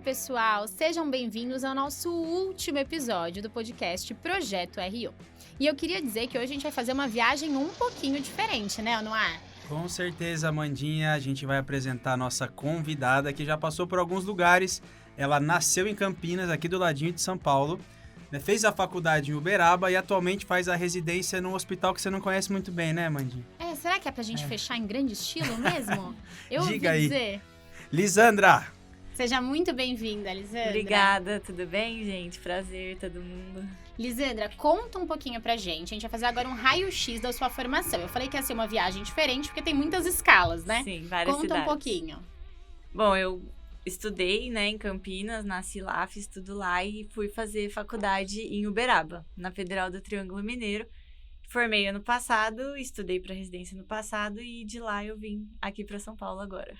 pessoal! Sejam bem-vindos ao nosso último episódio do podcast Projeto RU. E eu queria dizer que hoje a gente vai fazer uma viagem um pouquinho diferente, né, Anuar? Com certeza, Amandinha, a gente vai apresentar a nossa convidada que já passou por alguns lugares. Ela nasceu em Campinas, aqui do ladinho de São Paulo, né? Fez a faculdade em Uberaba e atualmente faz a residência num hospital que você não conhece muito bem, né, Amandinha? Será que é pra gente fechar em grande estilo mesmo? Eu Diga ouvi aí. dizer. Lisandra! Seja muito bem-vinda, Lisandra. Obrigada, tudo bem, gente? Prazer, todo mundo. Lisandra, conta um pouquinho pra gente. A gente vai fazer agora um raio-x da sua formação. Eu falei que ia ser uma viagem diferente, porque tem muitas escalas, né? Sim, várias Conta cidades. um pouquinho. Bom, eu estudei, né, em Campinas, nasci lá, fiz tudo lá e fui fazer faculdade em Uberaba, na Federal do Triângulo Mineiro. Formei ano passado, estudei para residência no passado e de lá eu vim aqui para São Paulo agora.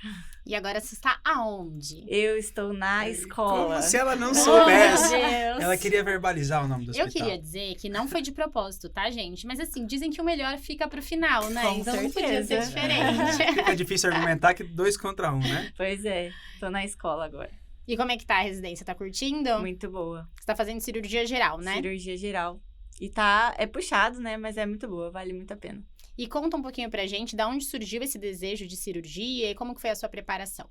E agora você está aonde? Eu estou na escola. Como se ela não Oh, soubesse. meu Deus. Ela queria verbalizar o nome do hospital. Eu queria dizer que não foi de propósito, tá, gente? Mas assim, dizem que o melhor fica pro final, né? Com Então não podia ser certeza. diferente. Fica difícil argumentar que 2 contra 1, né? Pois é, tô na escola agora. E como é que tá a residência? Tá curtindo? Muito boa. Você tá fazendo cirurgia geral, né? Cirurgia geral. E é puxado, né, mas é muito boa, vale muito a pena. E conta um pouquinho pra gente de onde surgiu esse desejo de cirurgia e como que foi a sua preparação.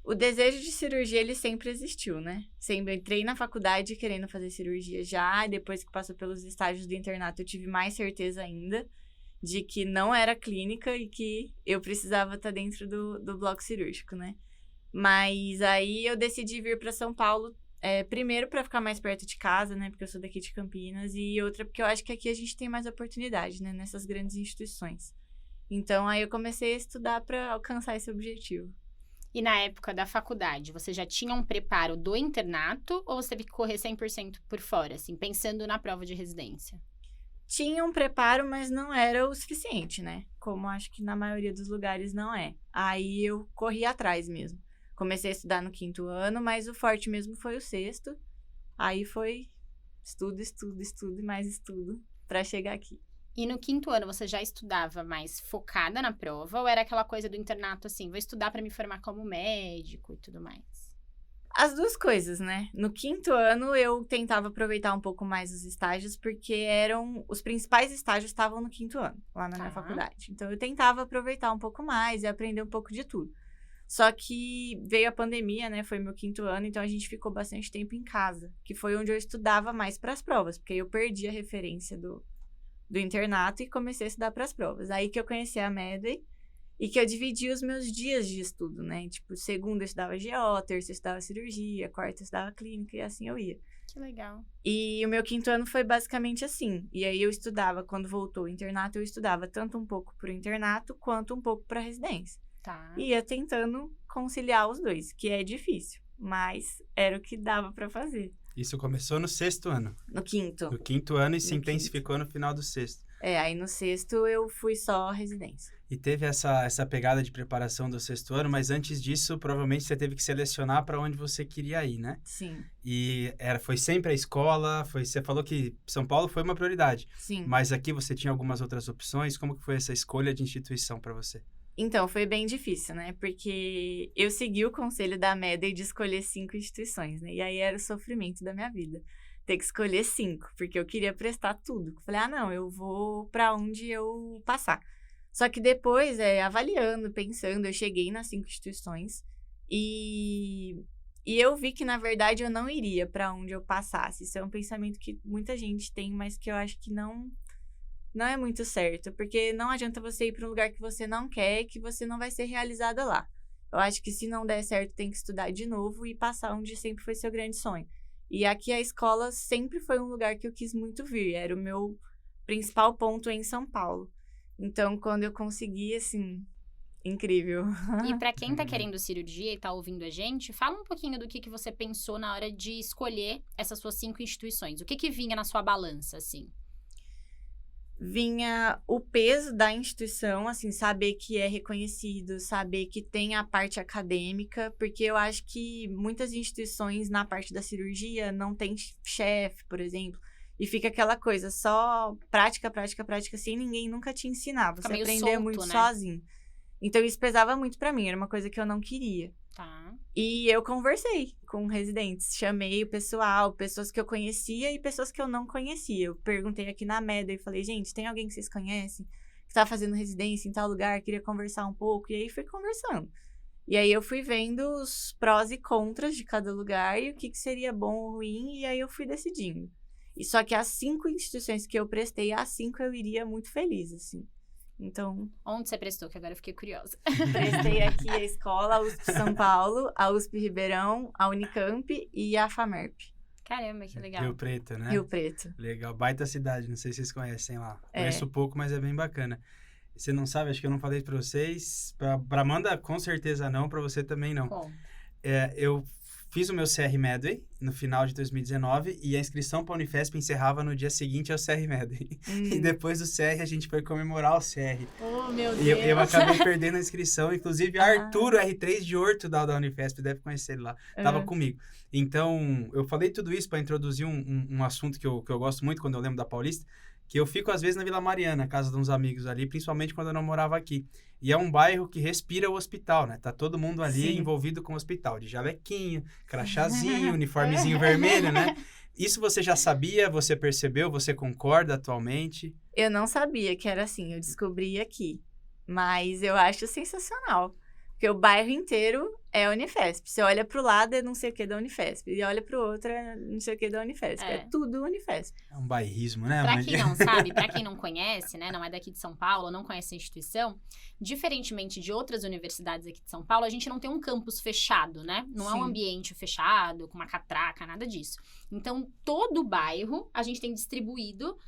O desejo de cirurgia, ele sempre existiu, né? Sempre entrei na faculdade querendo fazer cirurgia já, e depois que passou pelos estágios do internato, eu tive mais certeza ainda de que não era clínica e que eu precisava estar dentro do bloco cirúrgico, né? Mas aí eu decidi vir para São Paulo, primeiro para ficar mais perto de casa, né? Porque eu sou daqui de Campinas, e outra porque eu acho que aqui a gente tem mais oportunidade, né? Nessas grandes instituições. Então, aí eu comecei a estudar para alcançar esse objetivo. E na época da faculdade, você já tinha um preparo do internato ou você teve que correr 100% por fora, assim, pensando na prova de residência? Tinha um preparo, mas não era o suficiente, né? Como acho que na maioria dos lugares não é. Aí eu corri atrás mesmo. Comecei a estudar no 5º ano, mas o forte mesmo foi o 6º. Aí foi estudo e mais estudo para chegar aqui. E no 5º ano, você já estudava mais focada na prova ou era aquela coisa do internato, assim, vou estudar para me formar como médico e tudo mais? As duas coisas, né? No 5º ano, eu tentava aproveitar um pouco mais os estágios, porque os principais estágios estavam no 5º ano, lá na minha faculdade. Então, eu tentava aproveitar um pouco mais e aprender um pouco de tudo. Só que veio a pandemia, né? Foi meu 5º ano, então a gente ficou bastante tempo em casa, que foi onde eu estudava mais para as provas, porque eu perdi a referência do internato e comecei a estudar para as provas. Aí que eu conheci a Medway e que eu dividi os meus dias de estudo, né? Tipo, segunda eu estudava GO, terça eu estudava cirurgia, quarta eu estudava clínica e assim eu ia. Que legal. E o meu 5º ano foi basicamente assim. E aí eu estudava, quando voltou o internato, eu estudava tanto um pouco pro internato quanto um pouco para residência. Tá. E ia tentando conciliar os dois, que é difícil, mas era o que dava para fazer. Isso começou no 6º ano. No 5º. No 5º ano e se No intensificou no final do 6º. Aí no 6º eu fui só residência. E teve essa pegada de preparação do 6º ano, mas antes disso, provavelmente você teve que selecionar para onde você queria ir, né? Sim. E foi sempre a escola, você falou que São Paulo foi uma prioridade. Sim. Mas aqui você tinha algumas outras opções, como que foi essa escolha de instituição para você? Então, foi bem difícil, né? Porque eu segui o conselho da Medway de escolher 5 instituições, né? E aí era o sofrimento da minha vida. Ter que escolher 5, porque eu queria prestar tudo. Falei, não, eu vou para onde eu passar. Só que depois, avaliando, pensando, eu cheguei nas 5 instituições e eu vi que, na verdade, eu não iria para onde eu passasse. Isso é um pensamento que muita gente tem, mas que eu acho que não é muito certo, porque não adianta você ir para um lugar que você não quer e que você não vai ser realizada lá. Eu acho que se não der certo, tem que estudar de novo e passar onde sempre foi seu grande sonho. E aqui a escola sempre foi um lugar que eu quis muito vir, era o meu principal ponto em São Paulo. Então, quando eu consegui, assim, incrível. E pra quem tá querendo cirurgia e tá ouvindo a gente, fala um pouquinho do que você pensou na hora de escolher essas suas 5 instituições. O que vinha na sua balança, assim? Vinha o peso da instituição, assim, saber que é reconhecido, saber que tem a parte acadêmica, porque eu acho que muitas instituições na parte da cirurgia não tem chefe, por exemplo, e fica aquela coisa, só prática, sem ninguém nunca te ensinar, você aprender solto, muito né? sozinho. Então isso pesava muito pra mim, era uma coisa que eu não queria. Tá. E eu conversei com residentes, chamei o pessoal, pessoas que eu conhecia e pessoas que eu não conhecia. Eu perguntei aqui na Meda e falei, gente, tem alguém que vocês conhecem que tá fazendo residência em tal lugar, queria conversar um pouco. E aí fui conversando. E aí eu fui vendo os prós e contras de cada lugar e o que seria bom ou ruim, e aí eu fui decidindo. E só que as 5 instituições que eu prestei, as 5 eu iria muito feliz, assim. Então, Onde você prestou? Que agora eu fiquei curiosa. prestei aqui a escola, a USP São Paulo, a USP Ribeirão, a Unicamp e a FAMERP. Caramba, que legal. Rio Preto, né? Rio Preto. Legal, baita cidade, não sei se vocês conhecem lá. É. Conheço pouco, mas é bem bacana. Você não sabe, acho que eu não falei pra vocês. Pra Amanda, com certeza não, pra você também não. Bom, Eu fiz o meu CR Medway no final de 2019 e a inscrição para a Unifesp encerrava no dia seguinte ao CR Medway. E depois do CR a gente foi comemorar o CR. oh, meu E Deus. eu acabei perdendo a inscrição. Inclusive, Arthur, R3 de Horto da Unifesp, deve conhecer ele lá, tava comigo. Então, eu falei tudo isso para introduzir um assunto que eu gosto muito quando eu lembro da Paulista, que eu fico às vezes na Vila Mariana, casa de uns amigos ali, principalmente quando eu não morava aqui. E é um bairro que respira o hospital, né? Tá todo mundo ali Sim. envolvido com o hospital, de jalequinho, crachazinho, uniformezinho vermelho, né? Isso você já sabia, você percebeu, você concorda atualmente? Eu não sabia que era assim, eu descobri aqui. Mas eu acho sensacional. Porque o bairro inteiro é Unifesp. Você olha pro lado, é não sei o que da Unifesp. E olha pro outro, é não sei o que da Unifesp. É tudo Unifesp. É um bairrismo, né, Pra mãe? quem não sabe, pra quem não conhece, né, não é daqui de São Paulo, não conhece a instituição, diferentemente de outras universidades aqui de São Paulo, a gente não tem um campus fechado, né? Não é um Sim. ambiente fechado, com uma catraca, nada disso. Então, todo o bairro, a gente tem distribuído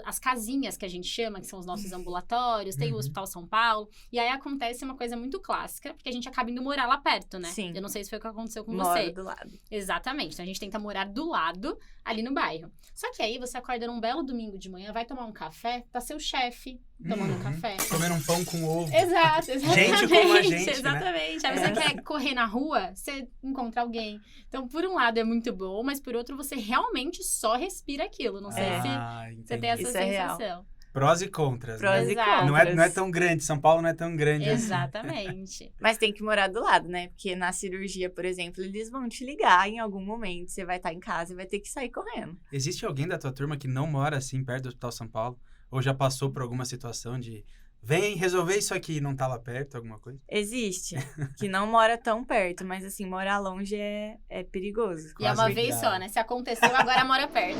as casinhas que a gente chama, que são os nossos ambulatórios, tem o Hospital São Paulo, e aí acontece uma coisa muito clássica, porque a gente acaba indo morar lá perto, né? Sim. Eu não sei se foi o que aconteceu com Moro você. do lado. Exatamente. Então, a gente tenta morar do lado, ali no bairro. Só que aí, você acorda num belo domingo de manhã, vai tomar um café, tá seu chefe tomando um café. Comendo um pão com ovo. Exato, exatamente. Gente como a gente, né? Exatamente. Aí você quer correr na rua, você encontra alguém. Então, por um lado é muito bom, mas por outro você realmente só respira aquilo. Não sei se você tem essa Isso é real. sensação. Prós e contras, Prós né? e Exato. contras. Não é tão grande, São Paulo não é tão grande assim. Exatamente. Mas tem que morar do lado, né? Porque na cirurgia, por exemplo, eles vão te ligar em algum momento. Você vai estar em casa e vai ter que sair correndo. Existe alguém da tua turma que não mora assim perto do Hospital São Paulo? Ou já passou por alguma situação de vem resolver isso aqui e não tá lá perto, alguma coisa? Existe. Que não mora tão perto, mas assim, morar longe é perigoso. E é uma Quase vez viado. só, né? Se aconteceu, agora mora perto.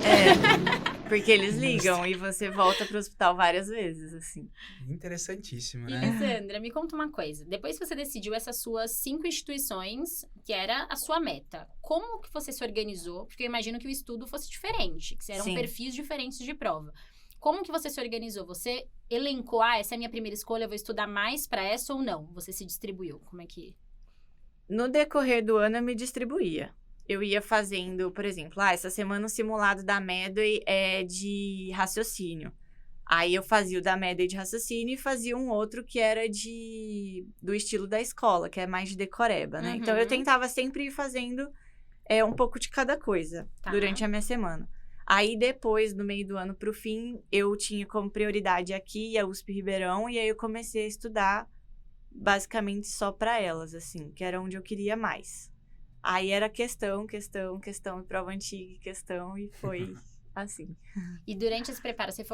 Porque eles ligam e você volta pro hospital várias vezes, assim. Interessantíssimo, E, né? Lissandra, me conta uma coisa. Depois que você decidiu essas suas 5 instituições, que era a sua meta, como que você se organizou? Porque eu imagino que o estudo fosse diferente, que eram Sim. perfis diferentes de prova. Como que você se organizou? Você elencou, essa é a minha primeira escolha, eu vou estudar mais pra essa ou não? Você se distribuiu? Como é que... No decorrer do ano, eu me distribuía. Eu ia fazendo, por exemplo, essa semana o simulado da Medway é de raciocínio. Aí eu fazia o da Medway de raciocínio e fazia um outro que era do estilo da escola, que é mais de decoreba, né? Uhum. Então eu tentava sempre ir fazendo um pouco de cada coisa Tá. durante a minha semana. Aí depois, no meio do ano pro fim, eu tinha como prioridade aqui a USP Ribeirão, e aí eu comecei a estudar basicamente só para elas, assim, que era onde eu queria mais. Aí era questão, e prova antiga, e questão, e foi assim. E durante esse preparo, você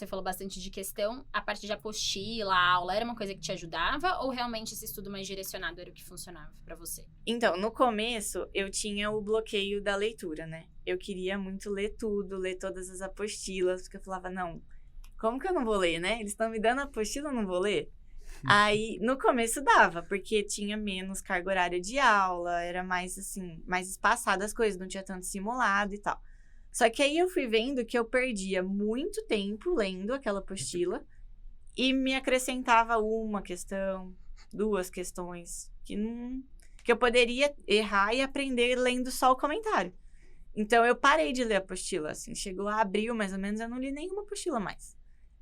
falou bastante de questão, a parte de apostila, a aula, era uma coisa que te ajudava? Ou realmente esse estudo mais direcionado era o que funcionava pra você? Então, no começo, eu tinha o bloqueio da leitura, né? Eu queria muito ler tudo, ler todas as apostilas, porque eu falava, não, como que eu não vou ler, né? Eles estão me dando apostila, eu não vou ler? Aí, no começo dava, porque tinha menos carga horária de aula, era mais, assim, mais espaçado as coisas, não tinha tanto simulado e tal. Só que aí eu fui vendo que eu perdia muito tempo lendo aquela apostila e me acrescentava uma questão, 2 questões, que eu poderia errar e aprender lendo só o comentário. Então, eu parei de ler a apostila, assim, chegou a abril, mais ou menos, eu não li nenhuma apostila mais.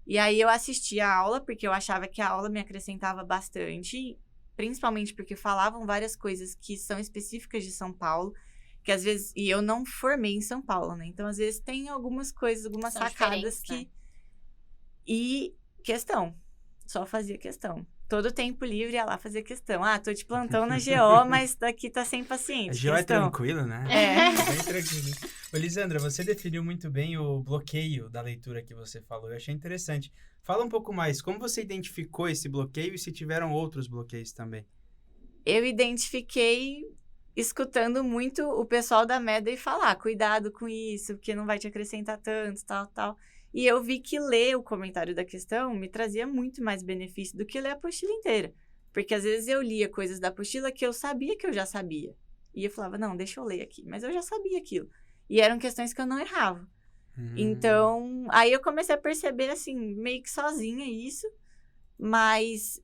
E aí, eu assistia a aula, porque eu achava que a aula me acrescentava bastante, principalmente porque falavam várias coisas que são específicas de São Paulo, que às vezes... E eu não formei em São Paulo, né? Então, às vezes, tem algumas coisas, algumas São sacadas diferentes, que... né? E questão. Só fazia questão. todo tempo livre ia lá fazer questão. Tô de plantão na GO, mas daqui tá sem paciente. A GO é tranquilo, né? É. Bem tranquilo. Ô, Lisandra, você definiu muito bem o bloqueio da leitura que você falou. Eu achei interessante. Fala um pouco mais. Como você identificou esse bloqueio e se tiveram outros bloqueios também? Eu identifiquei escutando muito o pessoal da MEDA e falar, cuidado com isso, porque não vai te acrescentar tanto, tal. E eu vi que ler o comentário da questão me trazia muito mais benefício do que ler a apostila inteira. Porque às vezes eu lia coisas da apostila que eu sabia que eu já sabia. E eu falava, não, deixa eu ler aqui. Mas eu já sabia aquilo. E eram questões que eu não errava. Então, aí eu comecei a perceber, assim, meio que sozinha isso. Mas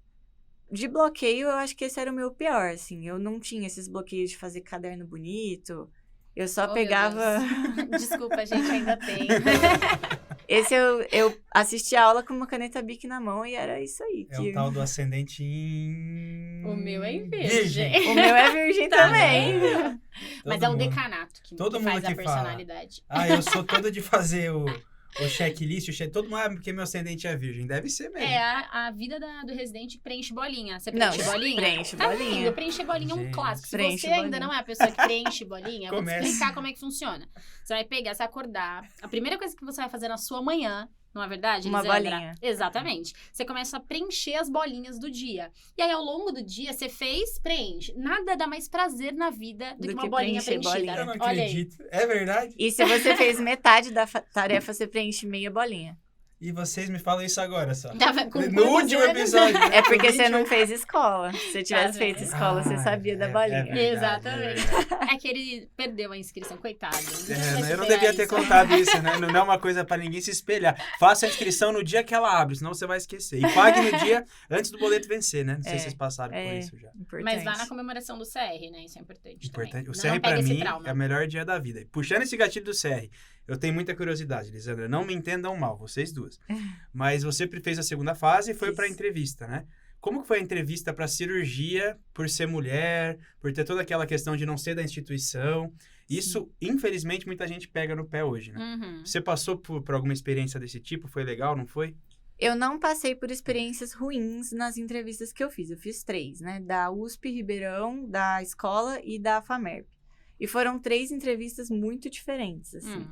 de bloqueio, eu acho que esse era o meu pior, assim. Eu não tinha esses bloqueios de fazer caderno bonito. Eu só pegava... Desculpa, a gente ainda tem. Esse eu assisti a aula com uma caneta Bic na mão e era isso aí. É o tal do ascendente em... O meu é em virgem. O meu é virgem também. Mas é o decanato que faz a personalidade. Eu sou todo de fazer o checklist, todo mundo, porque meu ascendente é virgem. Deve ser mesmo. É a vida do residente preenche bolinha. Você preenche bolinha? Preenche tá bolinha. Vendo? Preencher bolinha é um clássico. Se você bolinha. ainda não é a pessoa que preenche bolinha, eu vou te explicar como é que funciona. Você vai pegar, você vai acordar. A primeira coisa que você vai fazer na sua manhã, não é verdade, uma Lisandra? bolinha. Exatamente. Você começa a preencher as bolinhas do dia. E aí, ao longo do dia, você preenche. Nada dá mais prazer na vida do que uma bolinha preenchida. Bolinha. Eu não acredito. É verdade? E se você fez metade da tarefa, você preenche meia bolinha. E vocês me falam isso agora só. No último episódio. É porque você não fez escola. Se você tivesse feito escola, você sabia da bolinha. Verdade, exatamente. É que ele perdeu a inscrição, coitado. Eu não devia ter contado isso, né? Não é uma coisa pra ninguém se espelhar. Faça a inscrição no dia que ela abre, senão você vai esquecer. E pague no dia antes do boleto vencer, né? Não sei se vocês passaram por isso já. Importante. Mas vá na comemoração do CR, né? Isso é importante. O CR, não pra mim, é o melhor dia da vida. Puxando esse gatilho do CR, eu tenho muita curiosidade, Lisandra. Não me entendam mal, vocês duas. Mas você fez a segunda fase e foi pra entrevista, né? Como que foi a entrevista pra cirurgia, por ser mulher, por ter toda aquela questão de não ser da instituição? Isso, infelizmente, muita gente pega no pé hoje, né? Você passou por alguma experiência desse tipo? Foi legal, não foi? Eu não passei por experiências ruins nas entrevistas que eu fiz. Eu fiz 3, né? Da USP Ribeirão, da escola e da FAMERP. E foram 3 entrevistas muito diferentes, assim.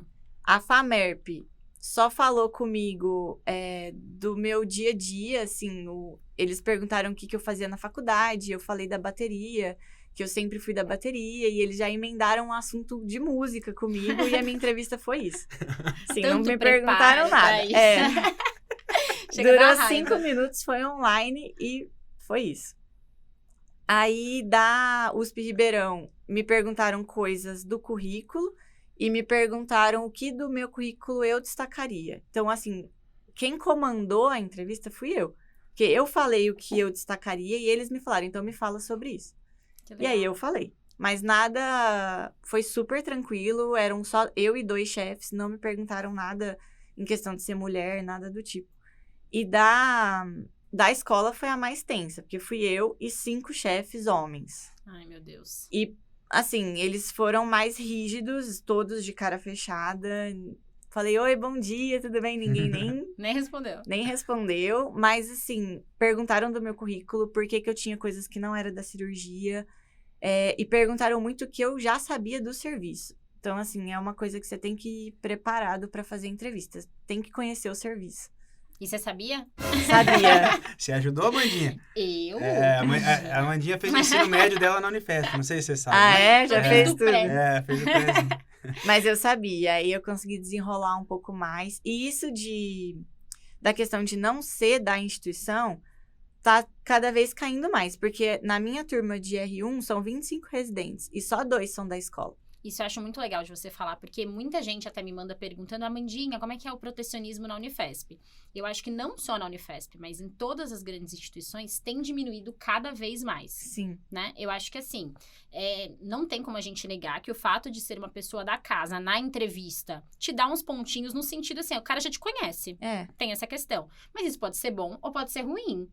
A FAMERP só falou comigo do meu dia a dia, assim, eles perguntaram o que eu fazia na faculdade, eu falei da bateria, que eu sempre fui da bateria, e eles já emendaram um assunto de música comigo, e a minha entrevista foi isso. Sim, não me perguntaram nada. Durou 5 minutos, foi online e foi isso. Aí, da USP Ribeirão, me perguntaram coisas do currículo, e me perguntaram o que do meu currículo eu destacaria. Então, assim, quem comandou a entrevista fui eu. Porque eu falei o que eu destacaria e eles me falaram, então me fala sobre isso. E aí eu falei. Mas nada, foi super tranquilo, eram só eu e 2 chefes, não me perguntaram nada em questão de ser mulher, nada do tipo. E da escola foi a mais tensa, porque fui eu e 5 chefes homens. Ai, meu Deus. E assim, eles foram mais rígidos, todos de cara fechada. Falei, oi, bom dia, tudo bem? Ninguém nem respondeu. Mas, assim, perguntaram do meu currículo, por que eu tinha coisas que não era da cirurgia. E perguntaram muito o que eu já sabia do serviço. Então, assim, é uma coisa que você tem que ir preparado para fazer entrevistas. Tem que conhecer o serviço. E você sabia? Sabia. Você ajudou, Amandinha? Eu? A Amandinha fez o ensino médio dela na Unifesp, não sei se você sabe. Né? Já fez tudo. Fez o prézinho. Mas eu sabia, aí eu consegui desenrolar um pouco mais. E isso da questão de não ser da instituição, tá cada vez caindo mais. Porque na minha turma de R1 são 25 residentes e só 2 são da escola. Isso eu acho muito legal de você falar, porque muita gente até me manda perguntando, Amandinha, como é que é o protecionismo na Unifesp? Eu acho que não só na Unifesp, mas em todas as grandes instituições, tem diminuído cada vez mais. Sim. Né? Eu acho que assim, não tem como a gente negar que o fato de ser uma pessoa da casa na entrevista te dá uns pontinhos no sentido assim, o cara já te conhece. Tem essa questão. Mas isso pode ser bom ou pode ser ruim.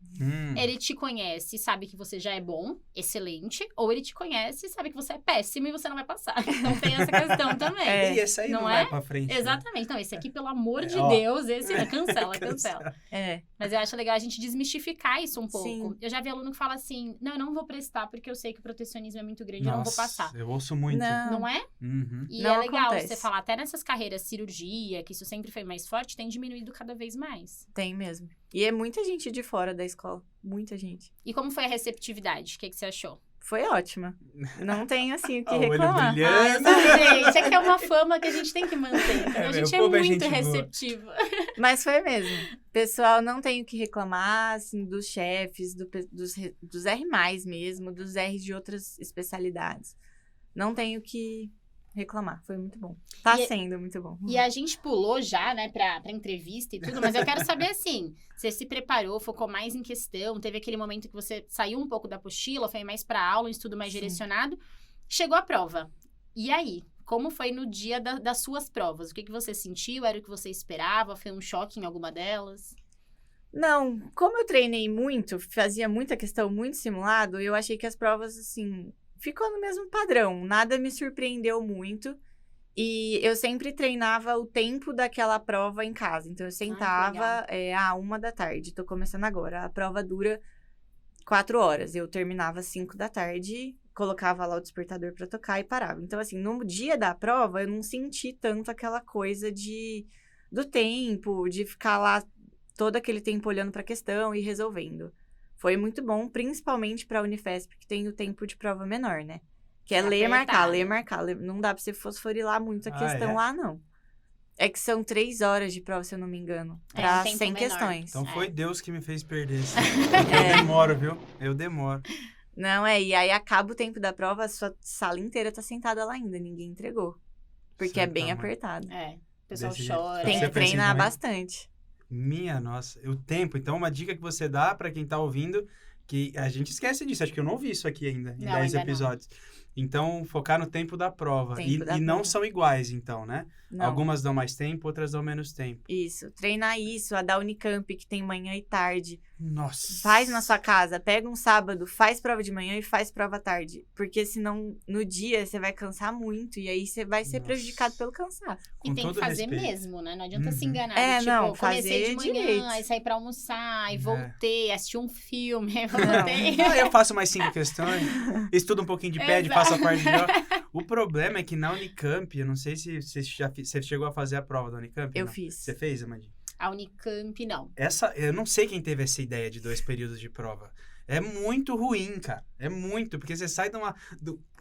Ele te conhece e sabe que você já é bom, excelente, ou ele te conhece e sabe que você é péssimo e você não vai passar. Então tem essa questão também. E esse aí não vai pra frente. Né? Exatamente. Não, esse aqui, pelo amor de Deus, esse cancela. É. Mas eu acho legal a gente desmistificar isso um pouco. Sim. Eu já vi aluno que fala assim, não, eu não vou prestar porque eu sei que o protecionismo é muito grande, eu não vou passar. Eu ouço muito. Não é? Uhum. E Não é legal acontece. você falar, até nessas carreiras cirurgia, que isso sempre foi mais forte, tem diminuído cada vez mais. Tem mesmo. E é muita gente de fora da escola. Muita gente. E como foi a receptividade? O que você achou? Foi ótima. Não tem, assim, o que Olho reclamar. brilhando. Gente, é que é uma fama que a gente tem que manter. Então, a gente o é povo é muito gente boa. receptiva. Mas foi mesmo. Pessoal, não tem o que reclamar, assim, dos chefes, dos R+, mesmo, dos R's de outras especialidades. Não tenho o que reclamar. Foi muito bom. Tá sendo muito bom. E a gente pulou já, né, pra entrevista e tudo, mas eu quero saber, assim, você se preparou, focou mais em questão, teve aquele momento que você saiu um pouco da apostila, foi mais pra aula, um estudo mais direcionado, chegou a prova. E aí? Como foi no dia das suas provas? O que você sentiu? Era o que você esperava? Foi um choque em alguma delas? Não, como eu treinei muito, fazia muita questão, muito simulado, eu achei que as provas, assim, ficou no mesmo padrão. Nada me surpreendeu muito. E eu sempre treinava o tempo daquela prova em casa. Então, eu sentava 1h. Tô começando agora. A prova dura 4 horas. Eu terminava às 5h, colocava lá o despertador pra tocar e parava. Então, assim, no dia da prova, eu não senti tanto aquela coisa do tempo, de ficar lá todo aquele tempo olhando pra questão e resolvendo. Foi muito bom, principalmente pra Unifesp, que tem o tempo de prova menor, né? Que é ler, marcar. Não dá pra você fosforilar muito a questão lá, não. É que são 3 horas de prova, se eu não me engano. Pra 100 questões. Então foi Deus que me fez perder isso. Eu demoro, viu? Eu demoro. Não, e aí acaba o tempo da prova, a sua sala inteira tá sentada lá ainda, ninguém entregou. Porque é bem apertado. O pessoal Desse chora. Tem que treinar bastante. Minha nossa, o tempo. Então, uma dica que você dá pra quem tá ouvindo, que a gente esquece disso, acho que eu não ouvi isso aqui ainda, em 10 episódios. Então, focar no tempo da prova. E não são iguais, então, né? Não. Algumas dão mais tempo, outras dão menos tempo. Isso. Treinar isso, a da Unicamp, que tem manhã e tarde. Nossa. Faz na sua casa. Pega um sábado, faz prova de manhã e faz prova à tarde. Porque senão, no dia, você vai cansar muito. E aí, você vai ser prejudicado pelo cansaço. E tem que fazer mesmo, né? Não adianta se enganar. Fazer de manhã, direito. Aí sair pra almoçar, aí voltei, assisti um filme, aí voltei. Eu faço mais 5 questões, estudo um pouquinho de pad, faço a parte de O problema é que na Unicamp, eu não sei se você chegou a fazer a prova da Unicamp. Eu fiz. Você fez, Amandinha? A Unicamp, não. Eu não sei quem teve essa ideia de 2 períodos de prova. É muito ruim, cara. É muito, porque você sai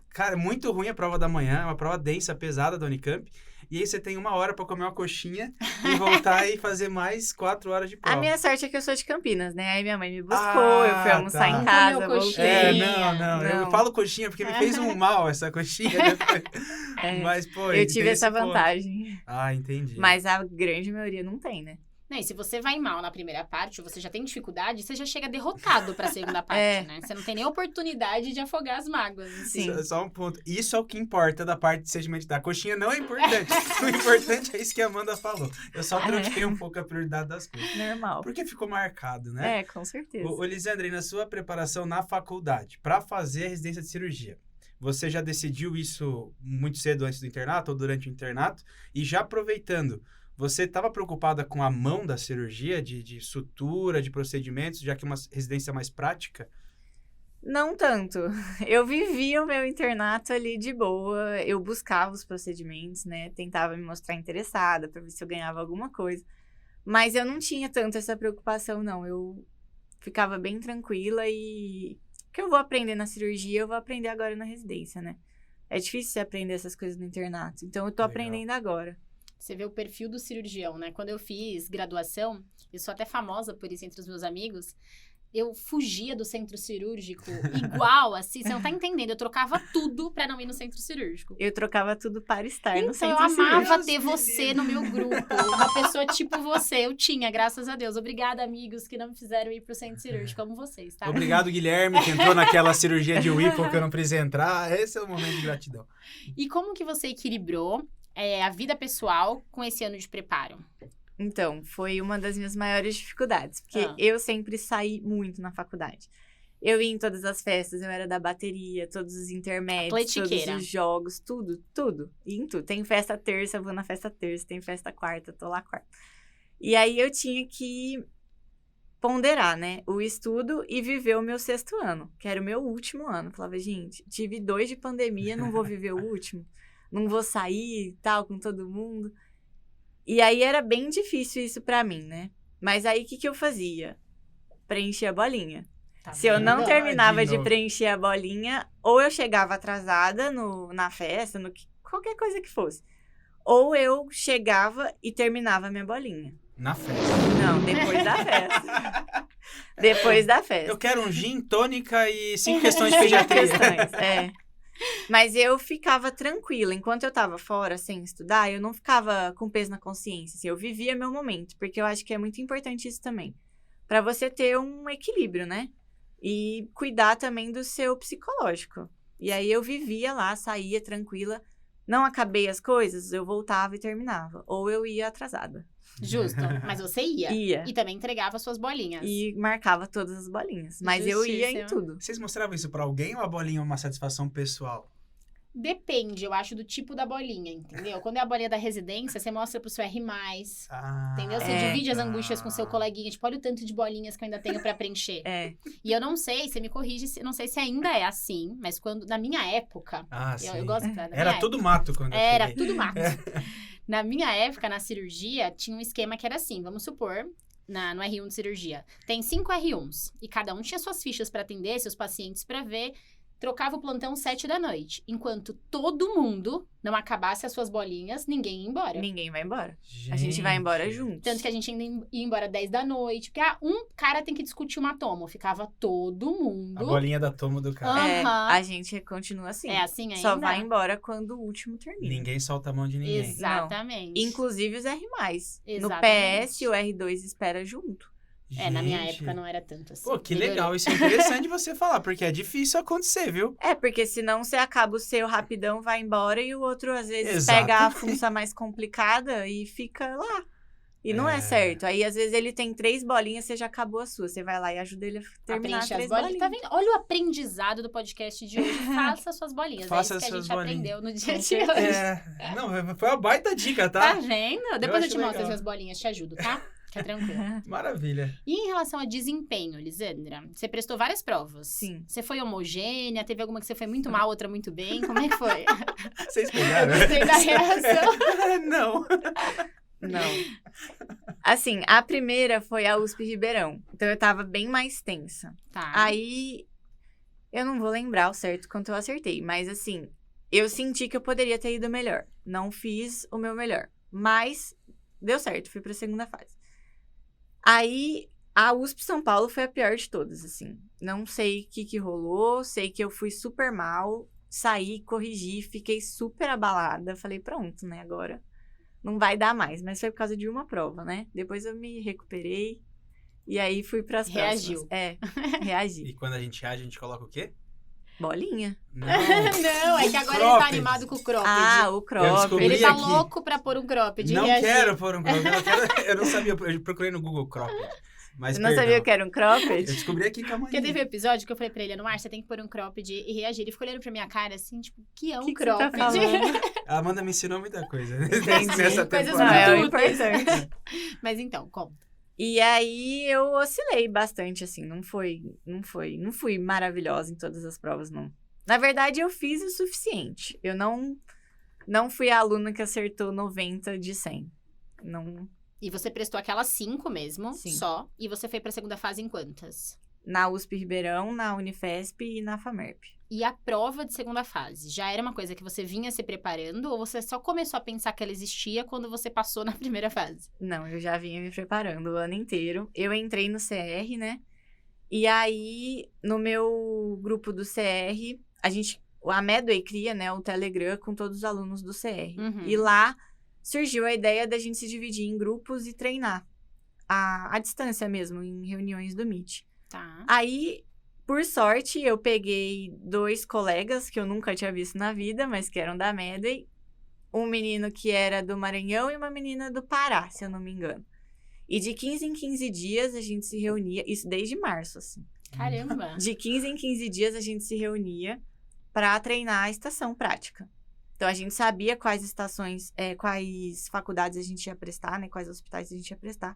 Cara, é muito ruim a prova da manhã, é uma prova densa, pesada da Unicamp. E aí você tem 1 hora pra comer uma coxinha e voltar e fazer mais 4 horas de prova. A minha sorte é que eu sou de Campinas, né? Aí minha mãe me buscou, eu fui almoçar em casa, voltei. Não. Eu falo coxinha porque me fez um mal essa coxinha. Mas, pô... Eu tive essa vantagem. Entendi. Mas a grande maioria não tem, né? Não, e se você vai mal na primeira parte, ou você já tem dificuldade, você já chega derrotado pra segunda parte, né? Você não tem nem oportunidade de afogar as mágoas. Assim. Sim. Só um ponto. Isso é o que importa da parte de sedimento da coxinha, não é importante. O importante é isso que a Amanda falou. Eu só troquei um pouco a prioridade das coisas. Normal. Porque ficou marcado, né? Com certeza. Ô, Lisandra, na sua preparação na faculdade, pra fazer a residência de cirurgia, você já decidiu isso muito cedo antes do internato ou durante o internato? E já aproveitando... Você estava preocupada com a mão da cirurgia, de sutura, de procedimentos, já que é uma residência mais prática? Não tanto. Eu vivia o meu internato ali de boa, eu buscava os procedimentos, né? Tentava me mostrar interessada para ver se eu ganhava alguma coisa. Mas eu não tinha tanto essa preocupação, não. Eu ficava bem tranquila e... O que eu vou aprender na cirurgia, eu vou aprender agora na residência, né? É difícil você aprender essas coisas no internato. Então, eu tô aprendendo agora. Você vê o perfil do cirurgião, né? Quando eu fiz graduação, eu sou até famosa por isso entre os meus amigos, eu fugia do centro cirúrgico igual, assim, você não tá entendendo. Eu trocava tudo pra não ir no centro cirúrgico. Eu trocava tudo para estar no centro cirúrgico. Então, eu amava ter Deus você no meu grupo. Uma pessoa tipo você, eu tinha, graças a Deus. Obrigada, amigos, que não me fizeram ir pro centro cirúrgico, como vocês, tá? Obrigado, Guilherme, que entrou naquela cirurgia de Whipple que eu não precisei entrar. Esse é o momento de gratidão. E como que você equilibrou a vida pessoal com esse ano de preparo? Então, foi uma das minhas maiores dificuldades, porque eu sempre saí muito na faculdade. Eu ia em todas as festas, eu era da bateria, todos os intermédios, todos os jogos, tudo. Ia em tudo. Tem festa terça, eu vou na festa terça. Tem festa quarta, tô lá quarta. E aí eu tinha que ponderar, né? O estudo e viver o meu 6º ano, que era o meu último ano. Falava, gente, tive 2 de pandemia, não vou viver o último. Não vou sair e tal com todo mundo. E aí era bem difícil isso pra mim, né? Mas aí o que eu fazia? Preencher a bolinha. Tá Se eu não vendo? terminava de preencher a bolinha, ou eu chegava atrasada na festa, qualquer coisa que fosse. Ou eu chegava e terminava a minha bolinha. Na festa. Não, depois da festa. Depois da festa. Eu quero um gin, tônica e 5 questões de pediatria. Mas eu ficava tranquila. Enquanto eu tava fora, sem estudar, eu não ficava com peso na consciência. Assim, eu vivia meu momento, porque eu acho que é muito importante isso também. Pra você ter um equilíbrio, né? E cuidar também do seu psicológico. E aí eu vivia lá, saía tranquila. Não acabei as coisas, eu voltava e terminava. Ou eu ia atrasada. Justo, mas você ia. Ia. E também entregava suas bolinhas. E marcava todas as bolinhas. Mas eu ia em tudo. Vocês mostravam isso pra alguém ou a bolinha é uma satisfação pessoal? Depende, eu acho, do tipo da bolinha, entendeu? Quando é a bolinha da residência, você mostra pro seu R+. Entendeu? Você divide as angústias com seu coleguinha. Tipo, olha o tanto de bolinhas que eu ainda tenho pra preencher. E eu não sei, você me corrige, não sei se ainda é assim, mas quando, na minha época... eu gosto da minha Era tudo mato quando eu cheguei. Era tudo mato. Na minha época, na cirurgia, tinha um esquema que era assim, vamos supor... No R1 de cirurgia. Tem 5 R1s. E cada um tinha suas fichas pra atender, seus pacientes pra ver... Trocava o plantão 7 da noite. Enquanto todo mundo não acabasse as suas bolinhas, ninguém ia embora. Ninguém vai embora. A gente vai embora juntos. Tanto que a gente ainda ia embora 10 da noite. Porque um cara tem que discutir uma tomo. Ficava todo mundo. A bolinha da tomo do cara. A gente continua assim. É assim ainda? Só vai embora quando o último termina. Ninguém solta a mão de ninguém. Exatamente. Não. Inclusive os R+. Exatamente. No PS, o R2 espera junto. Na minha época não era tanto assim. Pô, que legal. Isso é interessante você falar, porque é difícil acontecer, viu? Porque senão você acaba o seu rapidão, vai embora e o outro, às vezes, pega a função mais complicada e fica lá. E não é certo. Aí, às vezes, ele tem 3 bolinhas, você já acabou a sua. Você vai lá e ajuda ele a terminar as 3 bolinhas. Tá vendo? Olha o aprendizado do podcast de hoje. Faça suas bolinhas. Faça isso que suas a gente aprendeu no dia de hoje. Não, foi uma baita dica, tá? Tá vendo? Depois eu te mostro as minhas bolinhas, te ajudo, tá? Fica tranquilo. Maravilha. E em relação a desempenho, Lisandra? Você prestou várias provas. Sim. Você foi homogênea? Teve alguma que você foi muito mal, outra muito bem? Como é que foi? Vocês pegaram? Eu gostei da reação. Não. Assim, a primeira foi a USP Ribeirão. Então, eu tava bem mais tensa. Tá. Aí, eu não vou lembrar o certo quanto eu acertei. Mas, assim, eu senti que eu poderia ter ido melhor. Não fiz o meu melhor. Mas... deu certo, fui pra 2ª fase. Aí, a USP São Paulo foi a pior de todas, assim. Não sei o que rolou, sei que eu fui super mal, saí, corrigi, fiquei super abalada. Falei, pronto, né, agora não vai dar mais. Mas foi por causa de uma prova, né? Depois eu me recuperei e aí fui pras Reagiu. próximas. Reagi. E quando a gente reage, a gente coloca o quê? Bolinha. Não, é que agora ele tá animado com o cropped. O cropped. Ele tá louco pra pôr um cropped. Não quero pôr um cropped. Eu não sabia, eu procurei no Google cropped. Mas não sabia que era um cropped? Eu descobri aqui com a mãe. Porque teve um episódio que eu falei pra ele, Anuar, você tem que pôr um cropped e reagir. Ele ficou olhando pra minha cara assim, tipo, que é um cropped? A Amanda me ensinou muita coisa. Nessa coisas muito importantes. Mas então, conta. E aí, eu oscilei bastante, assim, não fui maravilhosa em todas as provas, não. Na verdade, eu fiz o suficiente. Eu não fui a aluna que acertou 90 de 100. Não. E você prestou aquelas 5 mesmo, Sim. só, e você foi pra 2ª fase em quantas? Na USP Ribeirão, na Unifesp e na FAMERP. E a prova de 2ª fase, já era uma coisa que você vinha se preparando ou você só começou a pensar que ela existia quando você passou na 1ª fase? Não, eu já vinha me preparando o ano inteiro. Eu entrei no CR, né? E aí, no meu grupo do CR, a Medway cria, né, o Telegram com todos os alunos do CR. Uhum. E lá surgiu a ideia da gente se dividir em grupos e treinar à distância mesmo, em reuniões do Meet. Tá. Aí, por sorte, eu peguei 2 colegas que eu nunca tinha visto na vida, mas que eram da Medway. Um menino que era do Maranhão e uma menina do Pará, se eu não me engano. E de 15 em 15 dias a gente se reunia, isso desde março, assim. Caramba! De 15 em 15 dias, a gente se reunia para treinar a estação prática. Então, a gente sabia quais estações, quais faculdades a gente ia prestar, né? Quais hospitais a gente ia prestar.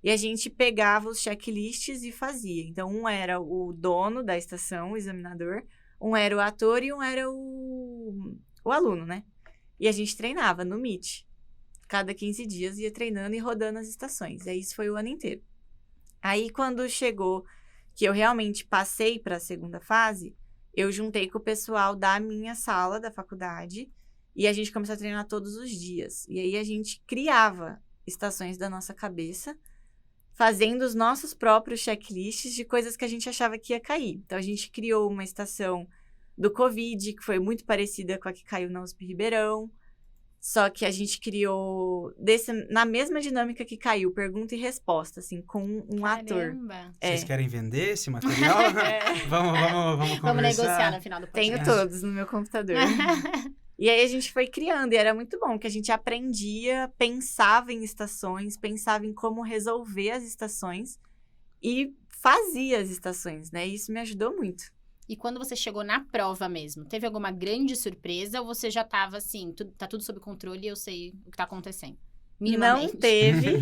E a gente pegava os checklists e fazia. Então, um era o dono da estação, o examinador, um era o ator e um era o aluno, né? E a gente treinava no Meet. Cada 15 dias ia treinando e rodando as estações. E isso foi o ano inteiro. Aí, quando chegou que eu realmente passei para a segunda fase, eu juntei com o pessoal da minha sala da faculdade e a gente começou a treinar todos os dias. E aí, a gente criava estações da nossa cabeça, fazendo os nossos próprios checklists de coisas que a gente achava que ia cair. Então, a gente criou uma estação do Covid, que foi muito parecida com a que caiu na USP Ribeirão. Só que a gente criou na mesma dinâmica que caiu, pergunta e resposta, assim, com um ator. Vocês querem vender esse material? Vamos conversar. Vamos negociar no final do podcast. Tenho todos no meu computador. E aí a gente foi criando, e era muito bom, que a gente aprendia, pensava em estações, pensava em como resolver as estações e fazia as estações, né? E isso me ajudou muito. E quando você chegou na prova mesmo, teve alguma grande surpresa ou você já tava assim, tá tudo sob controle e eu sei o que tá acontecendo? Minimamente. Não teve,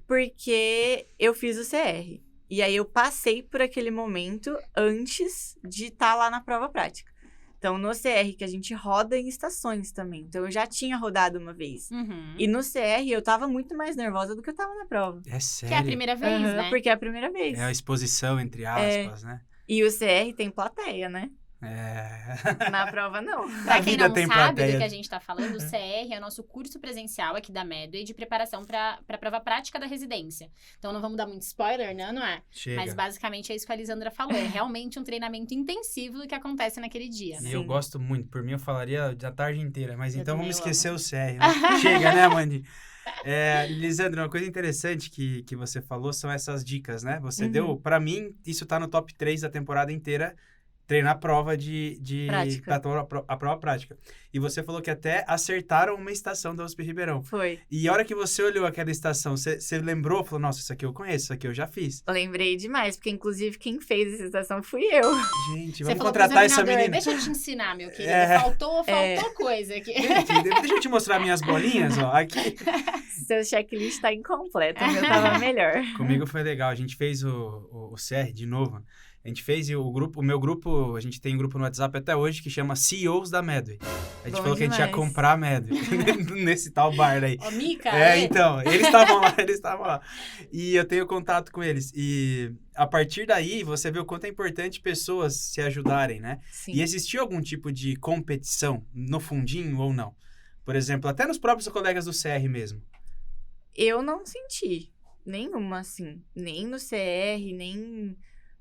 porque eu fiz o CR. E aí eu passei por aquele momento antes de estar lá na prova prática. Então, no CR, que a gente roda em estações também. Então, eu já tinha rodado uma vez. Uhum. E no CR, eu tava muito mais nervosa do que eu tava na prova. É sério? Que é a primeira vez, né? Porque é a primeira vez. É a exposição, entre aspas, né? E o CR tem plateia, né? É. Na prova, não. Pra quem vida não tem sabe plateia. do que a gente tá falando, o CR é o nosso curso presencial aqui da Medway de preparação pra prova prática da residência. Então, não vamos dar muito spoiler, né? Não é? Chega. Mas, basicamente, é isso que a Lisandra falou. É realmente um treinamento intensivo do que acontece naquele dia. E eu gosto muito. Por mim, eu falaria da tarde inteira. Mas Eu então também vamos esquecer amo. o CR, né? Chega, né, Mandy? Lisandra, uma coisa interessante que você falou são essas dicas, né? Você deu... Pra mim, isso tá no top 3 da temporada inteira. Treinar a prova Prática. a prova prática. E você falou que até acertaram uma estação da USP Ribeirão. Foi. E a hora que você olhou aquela estação, você lembrou? Falou, nossa, isso aqui eu conheço, isso aqui eu já fiz. Eu lembrei demais, porque inclusive quem fez essa estação fui eu. Gente, Você vamos falou pro contratar essa examinador, menina. deixa eu te ensinar, meu querido. É. Faltou coisa aqui. Gente, deixa eu te mostrar minhas bolinhas, ó. Aqui. Seu checklist tá incompleto, o meu tava melhor. Comigo foi legal. A gente fez o CR de novo. A gente fez o meu grupo, a gente tem um grupo no WhatsApp até hoje que chama CEOs da Medway. A gente Bom falou que a gente ia demais. comprar a Medway nesse tal bar aí. Ô, Mica, Então, eles estavam lá. E eu tenho contato com eles. E a partir daí, você vê o quanto é importante pessoas se ajudarem, né? Sim. E existiu algum tipo de competição no fundinho ou não? Por exemplo, até nos próprios colegas do CR mesmo. Eu não senti nenhuma, assim. Nem no CR, nem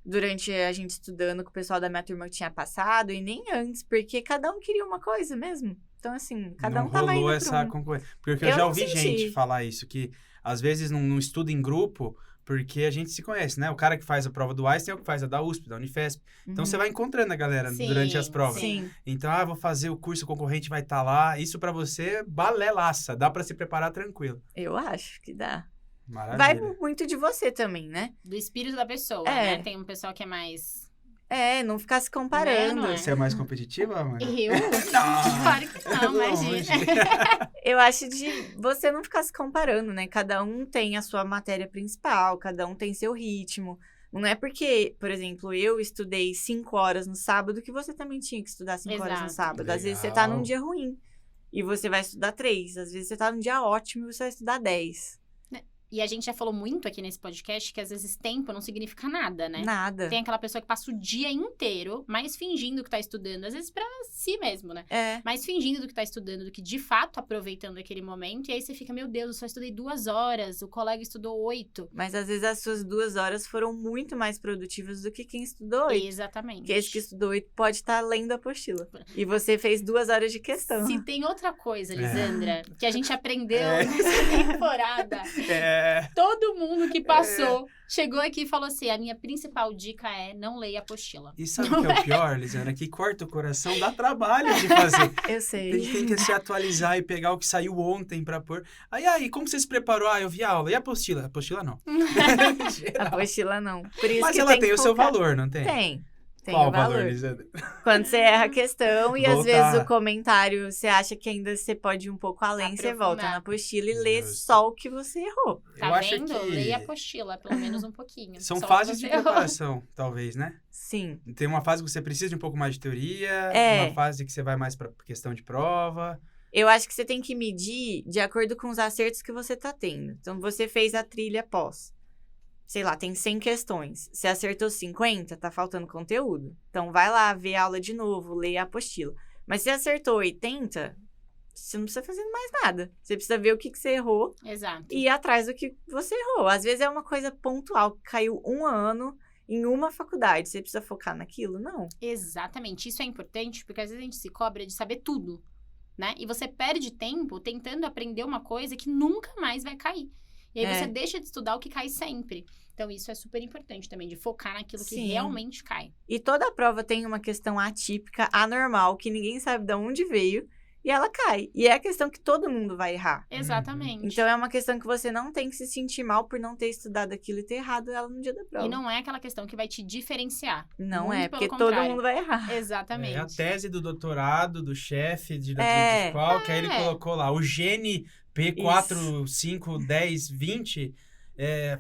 durante a gente estudando com o pessoal da minha turma que tinha passado, e nem antes, porque cada um queria uma coisa mesmo. Então, assim, cada um tava indo rolou pro essa um. concorrência. Porque eu Eu já não ouvi senti. gente falar isso, que às vezes não estuda em grupo, porque a gente se conhece, né? O cara que faz a prova do Einstein é o que faz a da USP, da Unifesp. Então, você vai encontrando a galera Sim, durante as provas. Sim. Então, vou fazer o curso, o concorrente vai estar lá. Isso pra você, balelaça. Dá pra se preparar tranquilo. Eu acho que dá. Vai Maravilha. muito de você também, né? do espírito da pessoa, É. né? Tem um pessoal que é mais... Não ficar se comparando. Não é? Você é mais competitiva, mãe? Eu? Claro que não, imagina. Eu acho de você não ficar se comparando, né? Cada um tem a sua matéria principal, cada um tem seu ritmo. Não é porque, por exemplo, eu estudei 5 horas no sábado que você também tinha que estudar 5 horas no Exato. sábado. Às vezes você tá Legal. num dia ruim e você vai estudar 3. Às vezes você tá num dia ótimo e você vai estudar 10. E a gente já falou muito aqui nesse podcast que às vezes tempo não significa nada, né? Nada. Tem aquela pessoa que passa o dia inteiro mais fingindo que tá estudando, às vezes pra si mesmo, né? Mais fingindo do que tá estudando, do que de fato aproveitando aquele momento. E aí você fica, meu Deus, eu só estudei 2 horas, o colega estudou 8. Mas às vezes as suas 2 horas foram muito mais produtivas do que quem estudou 8. Exatamente. Porque esse que estudou 8 pode estar lendo a apostila. E você fez 2 horas de questão. Se tem outra coisa, Lisandra, que a gente aprendeu É. nessa temporada, todo mundo que passou chegou aqui e falou assim, a minha principal dica é não leia a apostila. E sabe o que é o pior, Lisandra? Que corta o coração, dá trabalho de fazer. Eu sei. Tem que se atualizar e pegar o que saiu ontem pra pôr. Aí, como você se preparou? Ah, eu vi a aula. E a apostila? A apostila não. A apostila não. Por isso Mas que ela tem que o seu focar. valor, não tem? Tem Qual o valor. Lisandra? Quando você erra a questão e às Voltar. vezes o comentário você acha que ainda você pode ir um pouco além, você Aprofundar. volta na apostila e lê Justo. só o que você errou. Eu Tá acho vendo? que Leia a apostila, pelo menos um pouquinho. são Só fases você de errou. preparação, talvez, né? Sim. Tem uma fase que você precisa de um pouco mais de teoria, É. uma fase que você vai mais pra questão de prova. Eu acho que você tem que medir de acordo com os acertos que você tá tendo. Então, você fez a trilha pós. Sei lá, tem 100 questões. Você acertou 50, tá faltando conteúdo. Então, vai lá ver a aula de novo, leia a apostila. Mas se acertou 80, você não precisa fazer mais nada. Você precisa ver o que você errou Exato. e ir atrás do que você errou. Às vezes é uma coisa pontual, que caiu um ano em uma faculdade. Você precisa focar naquilo? Não. Exatamente. Isso é importante, porque às vezes a gente se cobra de saber tudo, né? E você perde tempo tentando aprender uma coisa que nunca mais vai cair. E aí É. você deixa de estudar o que cai sempre. Então, isso é super importante também, de focar naquilo que Sim. realmente cai. E toda prova tem uma questão atípica, anormal, que ninguém sabe de onde veio, e ela cai. E é a questão que todo mundo vai errar. Exatamente. Então, é uma questão que você não tem que se sentir mal por não ter estudado aquilo e ter errado ela no dia da prova. E não é aquela questão que vai te diferenciar. Não Muito é, pelo porque todo contrário. mundo vai errar. Exatamente. É a tese do doutorado do chefe de É. qual, que aí ele É. colocou lá, o gene P4, 5, 10, 20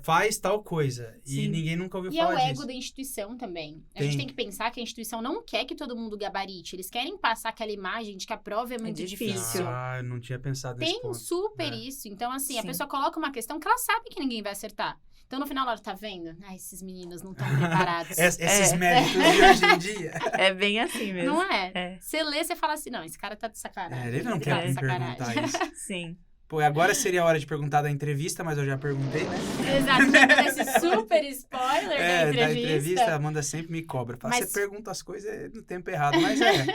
faz tal coisa. E Sim. ninguém nunca ouviu E é falar o disso. ego da instituição também. A Tem. gente tem que pensar que a instituição não quer que todo mundo gabarite. Eles querem passar aquela imagem de que a prova é muito difícil. difícil. Ah, eu não tinha pensado nesse Tem ponto. super É. isso. Então, assim, a Sim. pessoa coloca uma questão que ela sabe que ninguém vai acertar. Então, no final, ela tá vendo? Ah, esses meninos não estão preparados. Esses É. médicos de hoje em dia. É bem assim mesmo. Não é? É. Você lê, você fala assim, não, esse cara tá de sacanagem. Ele não tá quer de me sacanagem. perguntar isso. Sim. Pô, agora seria a hora de perguntar da entrevista, mas eu já perguntei, né? Exato, já deu esse super spoiler da Da entrevista. entrevista, a Amanda sempre me cobra. Fala, Mas- você pergunta as coisas no tempo errado, mas é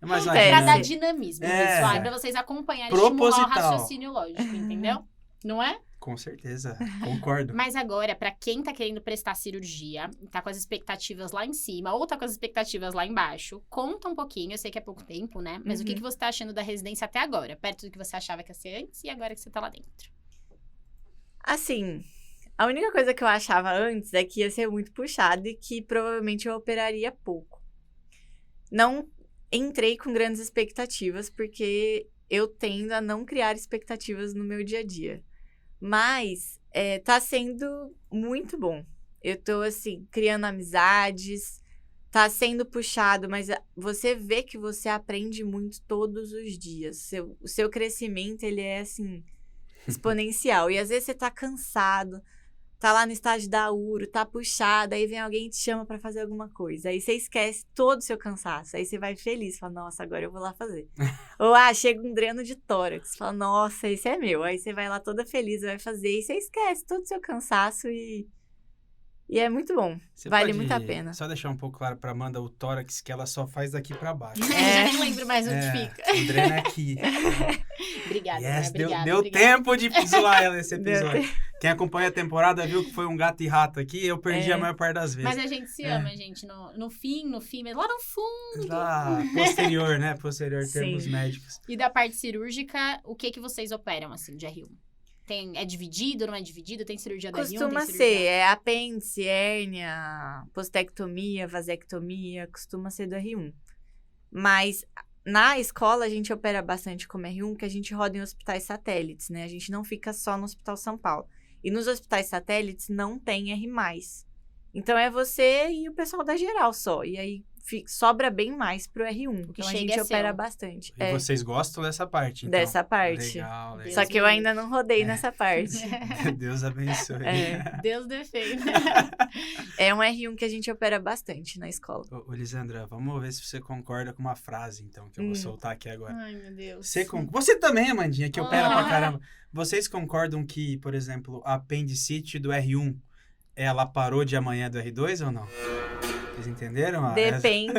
mais uma Acontece. Pra dar dinâmica. dinamismo, É. pessoal. Pra vocês acompanharem e estimular o Proposital. raciocínio lógico, entendeu? Não é? Com certeza, concordo. Mas agora, pra quem tá querendo prestar cirurgia, tá com as expectativas lá em cima, ou tá com as expectativas lá embaixo, conta um pouquinho, eu sei que é pouco tempo, né? Mas o que você tá achando da residência até agora? Perto do que você achava que ia ser antes e agora que você tá lá dentro. Assim, a única coisa que eu achava antes é que ia ser muito puxado e que provavelmente eu operaria pouco. Não entrei com grandes expectativas, porque eu tendo a não criar expectativas no meu dia a dia. Mas tá sendo muito bom. Eu tô, assim, criando amizades, tá sendo puxado, mas você vê que você aprende muito todos os dias. O seu crescimento, ele é, assim, exponencial. E às vezes você tá cansado, tá lá no estágio da URO, tá puxado, aí vem alguém e te chama pra fazer alguma coisa. Aí você esquece todo o seu cansaço. Aí você vai feliz, fala, nossa, agora eu vou lá fazer. Ou, chega um dreno de tórax, fala, nossa, esse é meu. Aí você vai lá toda feliz, vai fazer, e você esquece todo o seu cansaço e é muito bom. Você Vale pode muito a pena. Só deixar um pouco claro pra Amanda o tórax, que ela só faz daqui pra baixo. Já nem lembro mais onde fica. O dreno é aqui. Obrigada, Yes, né? Obrigada, deu obrigada. tempo de zoar ela nesse Deu episódio. Quem acompanha a temporada viu que foi um gato e rato aqui, eu perdi a maior parte das vezes. Mas a gente se ama, gente. No fim, mas lá no fundo. Lá, posterior, né? Posterior, Sim. termos médicos. E da parte cirúrgica, o que vocês operam, assim, de R1? É dividido, não é dividido? Tem cirurgia da R1? Costuma tem ser, apêndice, hérnia, postectomia, vasectomia, costuma ser do R1. Mas na escola a gente opera bastante como R1, que a gente roda em hospitais satélites, né? A gente não fica só no Hospital São Paulo. E nos hospitais satélites não tem R+. Então é você e o pessoal da geral só. E aí sobra bem mais pro R1. O que Então a chega gente é opera seu. bastante. E vocês gostam dessa parte, então? Dessa parte. Legal, legal. Só que eu ainda não rodei nessa parte. Deus abençoe. Deus defenda. É um R1 que a gente opera bastante na escola. Ô, Lisandra, vamos ver se você concorda com uma frase, então, que eu vou soltar aqui agora. Ai, meu Deus. Você também, Amandinha, que opera pra Ah. caramba. Vocês concordam que, por exemplo, a apendicite do R1, ela parou de amanhã do R2 ou não? Vocês entenderam? Depende.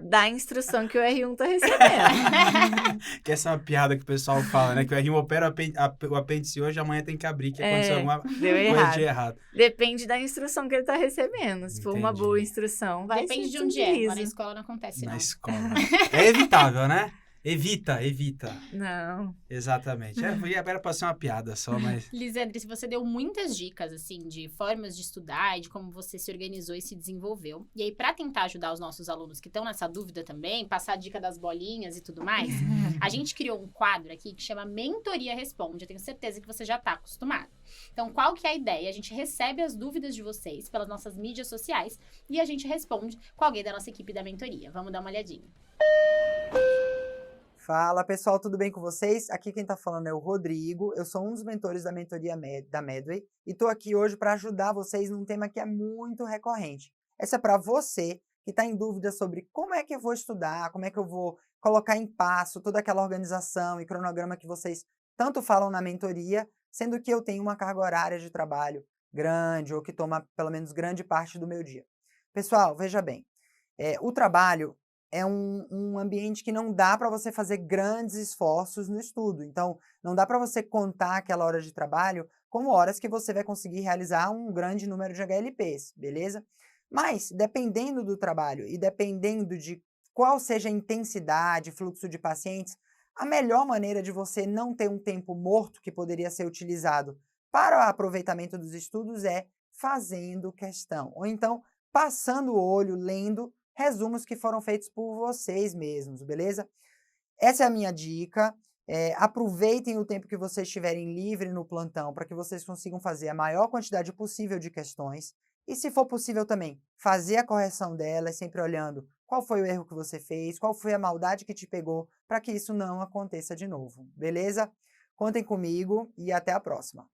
da instrução que o R1 tá recebendo. Que essa é uma piada que o pessoal fala, né? Que o R1 opera o apêndice hoje, amanhã tem que abrir, que aconteceu alguma Deu coisa errado. de errado. Depende da instrução que ele tá recebendo. Se for uma Entendi. boa instrução, vai Depende ser de onde tudo é. isso. Lá na escola não acontece, não. Na escola. É evitável, né? Evita. Não. Exatamente. Era pra ser uma piada só, mas... Lisandre, se você deu muitas dicas, assim, de formas de estudar e de como você se organizou e se desenvolveu. E aí, pra tentar ajudar os nossos alunos que estão nessa dúvida também, passar a dica das bolinhas e tudo mais, a gente criou um quadro aqui que chama Mentoria Responde. Eu tenho certeza que você já tá acostumado. Então, qual que é a ideia? A gente recebe as dúvidas de vocês pelas nossas mídias sociais e a gente responde com alguém da nossa equipe da mentoria. Vamos dar uma olhadinha. Fala pessoal, tudo bem com vocês? Aqui quem tá falando é o Rodrigo, eu sou um dos mentores da mentoria da Medway e tô aqui hoje para ajudar vocês num tema que é muito recorrente. Essa é para você que está em dúvida sobre como é que eu vou estudar, como é que eu vou colocar em passo toda aquela organização e cronograma que vocês tanto falam na mentoria, sendo que eu tenho uma carga horária de trabalho grande ou que toma pelo menos grande parte do meu dia. Pessoal, veja bem, o trabalho é um ambiente que não dá para você fazer grandes esforços no estudo. Então, não dá para você contar aquela hora de trabalho como horas que você vai conseguir realizar um grande número de HLPs, beleza? Mas, dependendo do trabalho e dependendo de qual seja a intensidade, fluxo de pacientes, a melhor maneira de você não ter um tempo morto que poderia ser utilizado para o aproveitamento dos estudos é fazendo questão. Ou então, passando o olho, lendo resumos que foram feitos por vocês mesmos, beleza? Essa é a minha dica. Aproveitem o tempo que vocês estiverem livre no plantão para que vocês consigam fazer a maior quantidade possível de questões. E se for possível também, fazer a correção delas, sempre olhando qual foi o erro que você fez, qual foi a maldade que te pegou, para que isso não aconteça de novo, beleza? Contem comigo e até a próxima.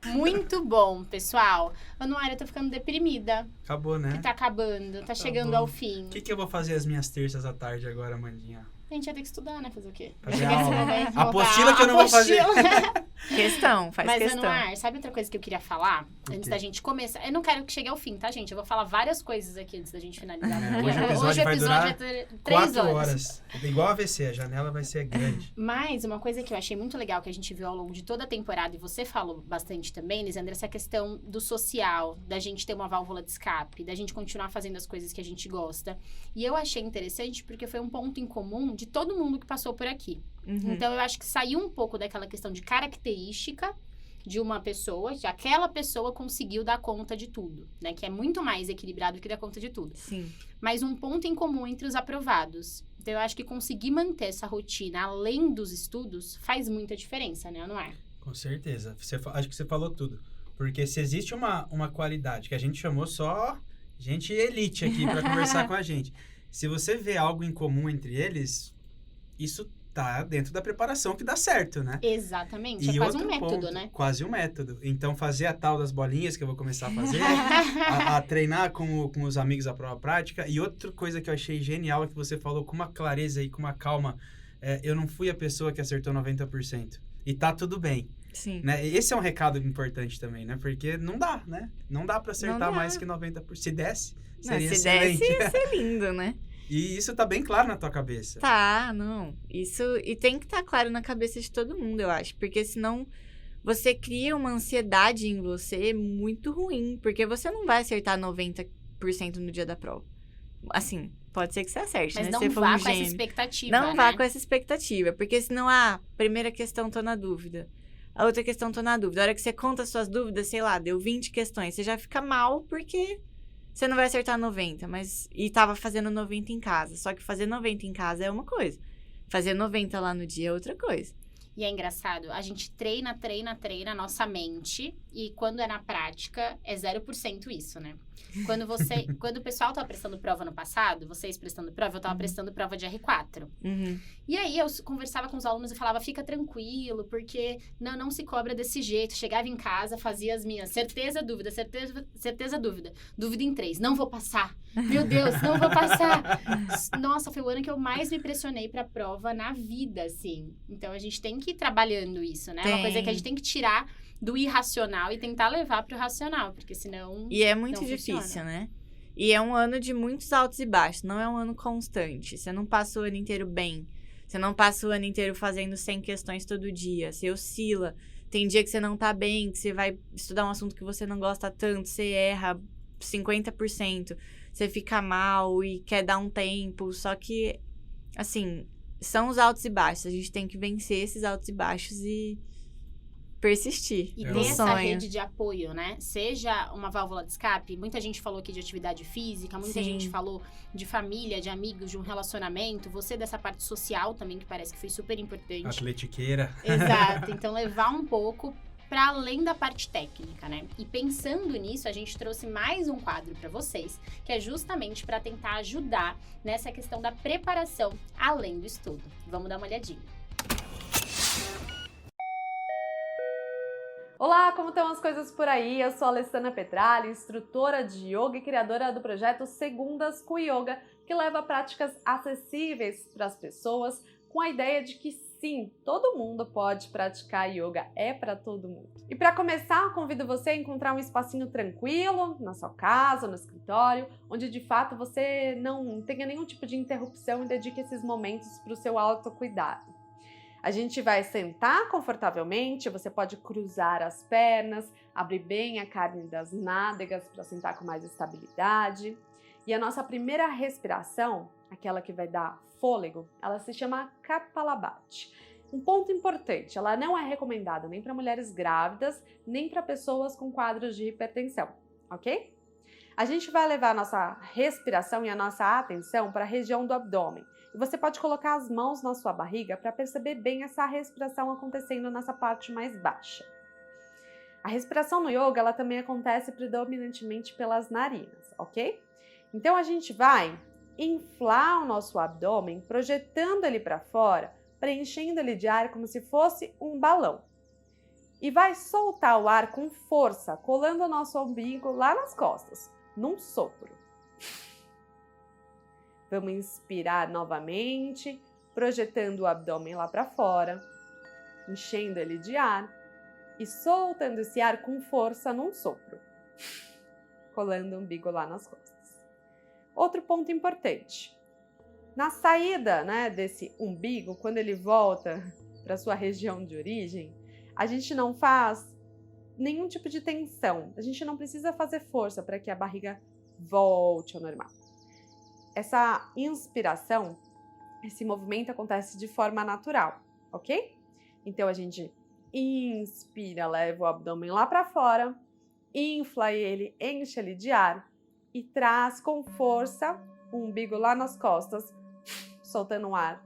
Muito bom, pessoal. Anuária, eu tô ficando deprimida. Acabou, né? Que tá acabando, tá chegando bom. ao fim. O que eu vou fazer as minhas terças à tarde agora, Amandinha? A gente vai ter que estudar, né? Fazer o quê? Fazer Você aula. vai voltar- Apostila que eu não vou fazer. Questão, faz Mas, questão. Anuar, sabe outra coisa que eu queria falar? Antes quê? da gente começar. Eu não quero que chegue ao fim, tá, gente? Eu vou falar várias coisas aqui antes da gente finalizar. Hoje o episódio vai durar vai ter 3 4 horas. Igual AVC, a janela vai ser grande. Mas uma coisa que eu achei muito legal que a gente viu ao longo de toda a temporada, e você falou bastante também, Lisandra, essa questão do social, da gente ter uma válvula de escape, da gente continuar fazendo as coisas que a gente gosta. E eu achei interessante porque foi um ponto em comum de todo mundo que passou por aqui. Uhum. Então, eu acho que saiu um pouco daquela questão de característica de uma pessoa, que aquela pessoa conseguiu dar conta de tudo, né? Que é muito mais equilibrado que dar conta de tudo. Sim. Mas um ponto em comum entre os aprovados. Então, eu acho que conseguir manter essa rotina além dos estudos faz muita diferença, né? Não é? Com certeza. Acho que você falou tudo. Porque se existe uma qualidade que a gente chamou só gente elite aqui para conversar com a gente. Se você vê algo em comum entre eles, isso tá dentro da preparação que dá certo, né? Exatamente. E É quase um outro método, ponto, né? Quase um método. Então, fazer a tal das bolinhas que eu vou começar a fazer, a treinar com os amigos a prova prática. E outra coisa que eu achei genial é que você falou com uma clareza e com uma calma. Eu não fui a pessoa que acertou 90%. E tá tudo bem. Sim. Né? Esse é um recado importante também, né? Porque não dá, né? Não dá pra acertar Não dá. mais que 90%. Se desse, Não, seria se excelente. desse, ia ser lindo, né? E isso tá bem claro na tua cabeça. Tá, não. Isso. E tem que estar claro na cabeça de todo mundo, eu acho. Porque senão você cria uma ansiedade em você muito ruim. Porque você não vai acertar 90% no dia da prova. Assim, pode ser que você acerte, Mas né? não Se você for vá um com essa gênio. expectativa, Não né? vá com essa expectativa. Porque senão, primeira questão, tô na dúvida. A outra questão, tô na dúvida. A hora que você conta as suas dúvidas, sei lá, deu 20 questões. Você já fica mal porque você não vai acertar 90. E tava fazendo 90 em casa. Só que fazer 90 em casa é uma coisa. Fazer 90 lá no dia é outra coisa. E é engraçado, a gente treina a nossa mente, e quando é na prática, é 0% isso, né? Quando o pessoal tava prestando prova no passado, vocês prestando prova, eu tava prestando prova de R4. Uhum. E aí, eu conversava com os alunos e falava, fica tranquilo, porque não se cobra desse jeito. Chegava em casa, fazia as minhas certeza, dúvida, certeza, dúvida. Dúvida em 3, não vou passar. Meu Deus, não vou passar. Nossa, foi o ano que eu mais me pressionei pra prova na vida, assim. Então, a gente tem que ir trabalhando isso, né? É uma coisa que a gente tem que tirar do irracional e tentar levar pro racional, porque senão E é muito não difícil, funciona. né? E é um ano de muitos altos e baixos, não é um ano constante. Você não passa o ano inteiro bem. Você não passa o ano inteiro fazendo 100 questões todo dia. Você oscila. Tem dia que você não tá bem, que você vai estudar um assunto que você não gosta tanto, você erra 50%. Você fica mal e quer dar um tempo. Só que, assim, são os altos e baixos. A gente tem que vencer esses altos e baixos e persistir E no ter essa sonho. rede de apoio, né? Seja uma válvula de escape, muita gente falou aqui de atividade física, muita Sim. gente falou de família, de amigos, de um relacionamento. Você dessa parte social também, que parece que foi super importante. Atletiqueira. Exato. Então, levar um pouco para além da parte técnica, né? E pensando nisso, a gente trouxe mais um quadro para vocês, que é justamente para tentar ajudar nessa questão da preparação além do estudo. Vamos dar uma olhadinha. Olá, como estão as coisas por aí? Eu sou a Alessandra Petralli, instrutora de yoga e criadora do projeto Segundas com Yoga, que leva práticas acessíveis para as pessoas, com a ideia de que sim, todo mundo pode praticar yoga, é para todo mundo. E para começar, convido você a encontrar um espacinho tranquilo na sua casa, no escritório, onde de fato você não tenha nenhum tipo de interrupção e dedique esses momentos para o seu autocuidado. A gente vai sentar confortavelmente, você pode cruzar as pernas, abrir bem a carne das nádegas para sentar com mais estabilidade. E a nossa primeira respiração, aquela que vai dar fôlego, ela se chama Kapalabhati. Um ponto importante, ela não é recomendada nem para mulheres grávidas, nem para pessoas com quadros de hipertensão, ok? A gente vai levar a nossa respiração e a nossa atenção para a região do abdômen. E você pode colocar as mãos na sua barriga para perceber bem essa respiração acontecendo nessa parte mais baixa. A respiração no yoga, ela também acontece predominantemente pelas narinas, ok? Então a gente vai inflar o nosso abdômen, projetando ele para fora, preenchendo ele de ar como se fosse um balão. E vai soltar o ar com força, colando o nosso umbigo lá nas costas, num sopro. Vamos inspirar novamente, projetando o abdômen lá para fora, enchendo ele de ar e soltando esse ar com força num sopro, colando o umbigo lá nas costas. Outro ponto importante, na saída, desse umbigo, quando ele volta para sua região de origem, a gente não faz nenhum tipo de tensão, a gente não precisa fazer força para que a barriga volte ao normal. Essa inspiração, esse movimento acontece de forma natural, ok? Então a gente inspira, leva o abdômen lá para fora, infla ele, enche ele de ar e traz com força o umbigo lá nas costas, soltando o ar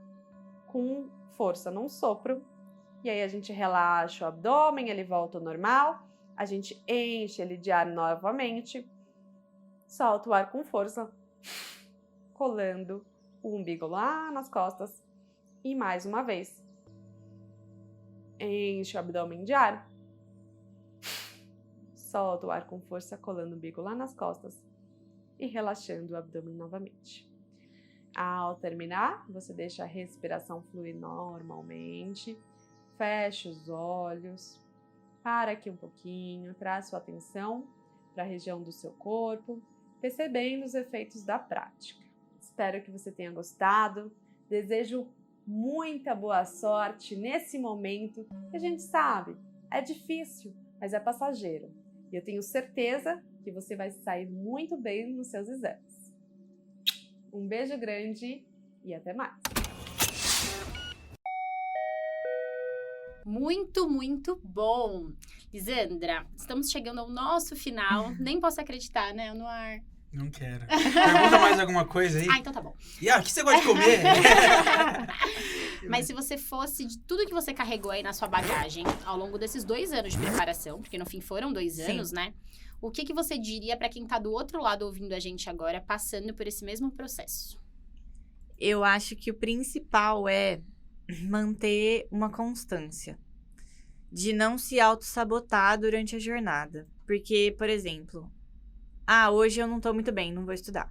com força num sopro. E aí a gente relaxa o abdômen, ele volta ao normal, a gente enche ele de ar novamente, solta o ar com força, colando o umbigo lá nas costas e mais uma vez enche o abdômen de ar, solta o ar com força, colando o umbigo lá nas costas e relaxando o abdômen novamente. Ao terminar, você deixa a respiração fluir normalmente, fecha os olhos, para aqui um pouquinho, traz sua atenção para a região do seu corpo, percebendo os efeitos da prática. Espero que você tenha gostado. Desejo muita boa sorte nesse momento que a gente sabe, é difícil, mas é passageiro. E eu tenho certeza que você vai sair muito bem nos seus exames. Um beijo grande e até mais! Muito, muito bom! Lisandra, estamos chegando ao nosso final. Nem posso acreditar, né, Anuar? Não quero. Pergunta mais alguma coisa aí? Ah, então tá bom. E o que você gosta de comer? Mas se você fosse de tudo que você carregou aí na sua bagagem ao longo desses 2 anos de preparação, porque no fim foram 2 anos, Sim. né? O que você diria pra quem tá do outro lado ouvindo a gente agora, passando por esse mesmo processo? Eu acho que o principal é manter uma constância. De não se auto-sabotar durante a jornada. Porque, por exemplo, hoje eu não tô muito bem, não vou estudar.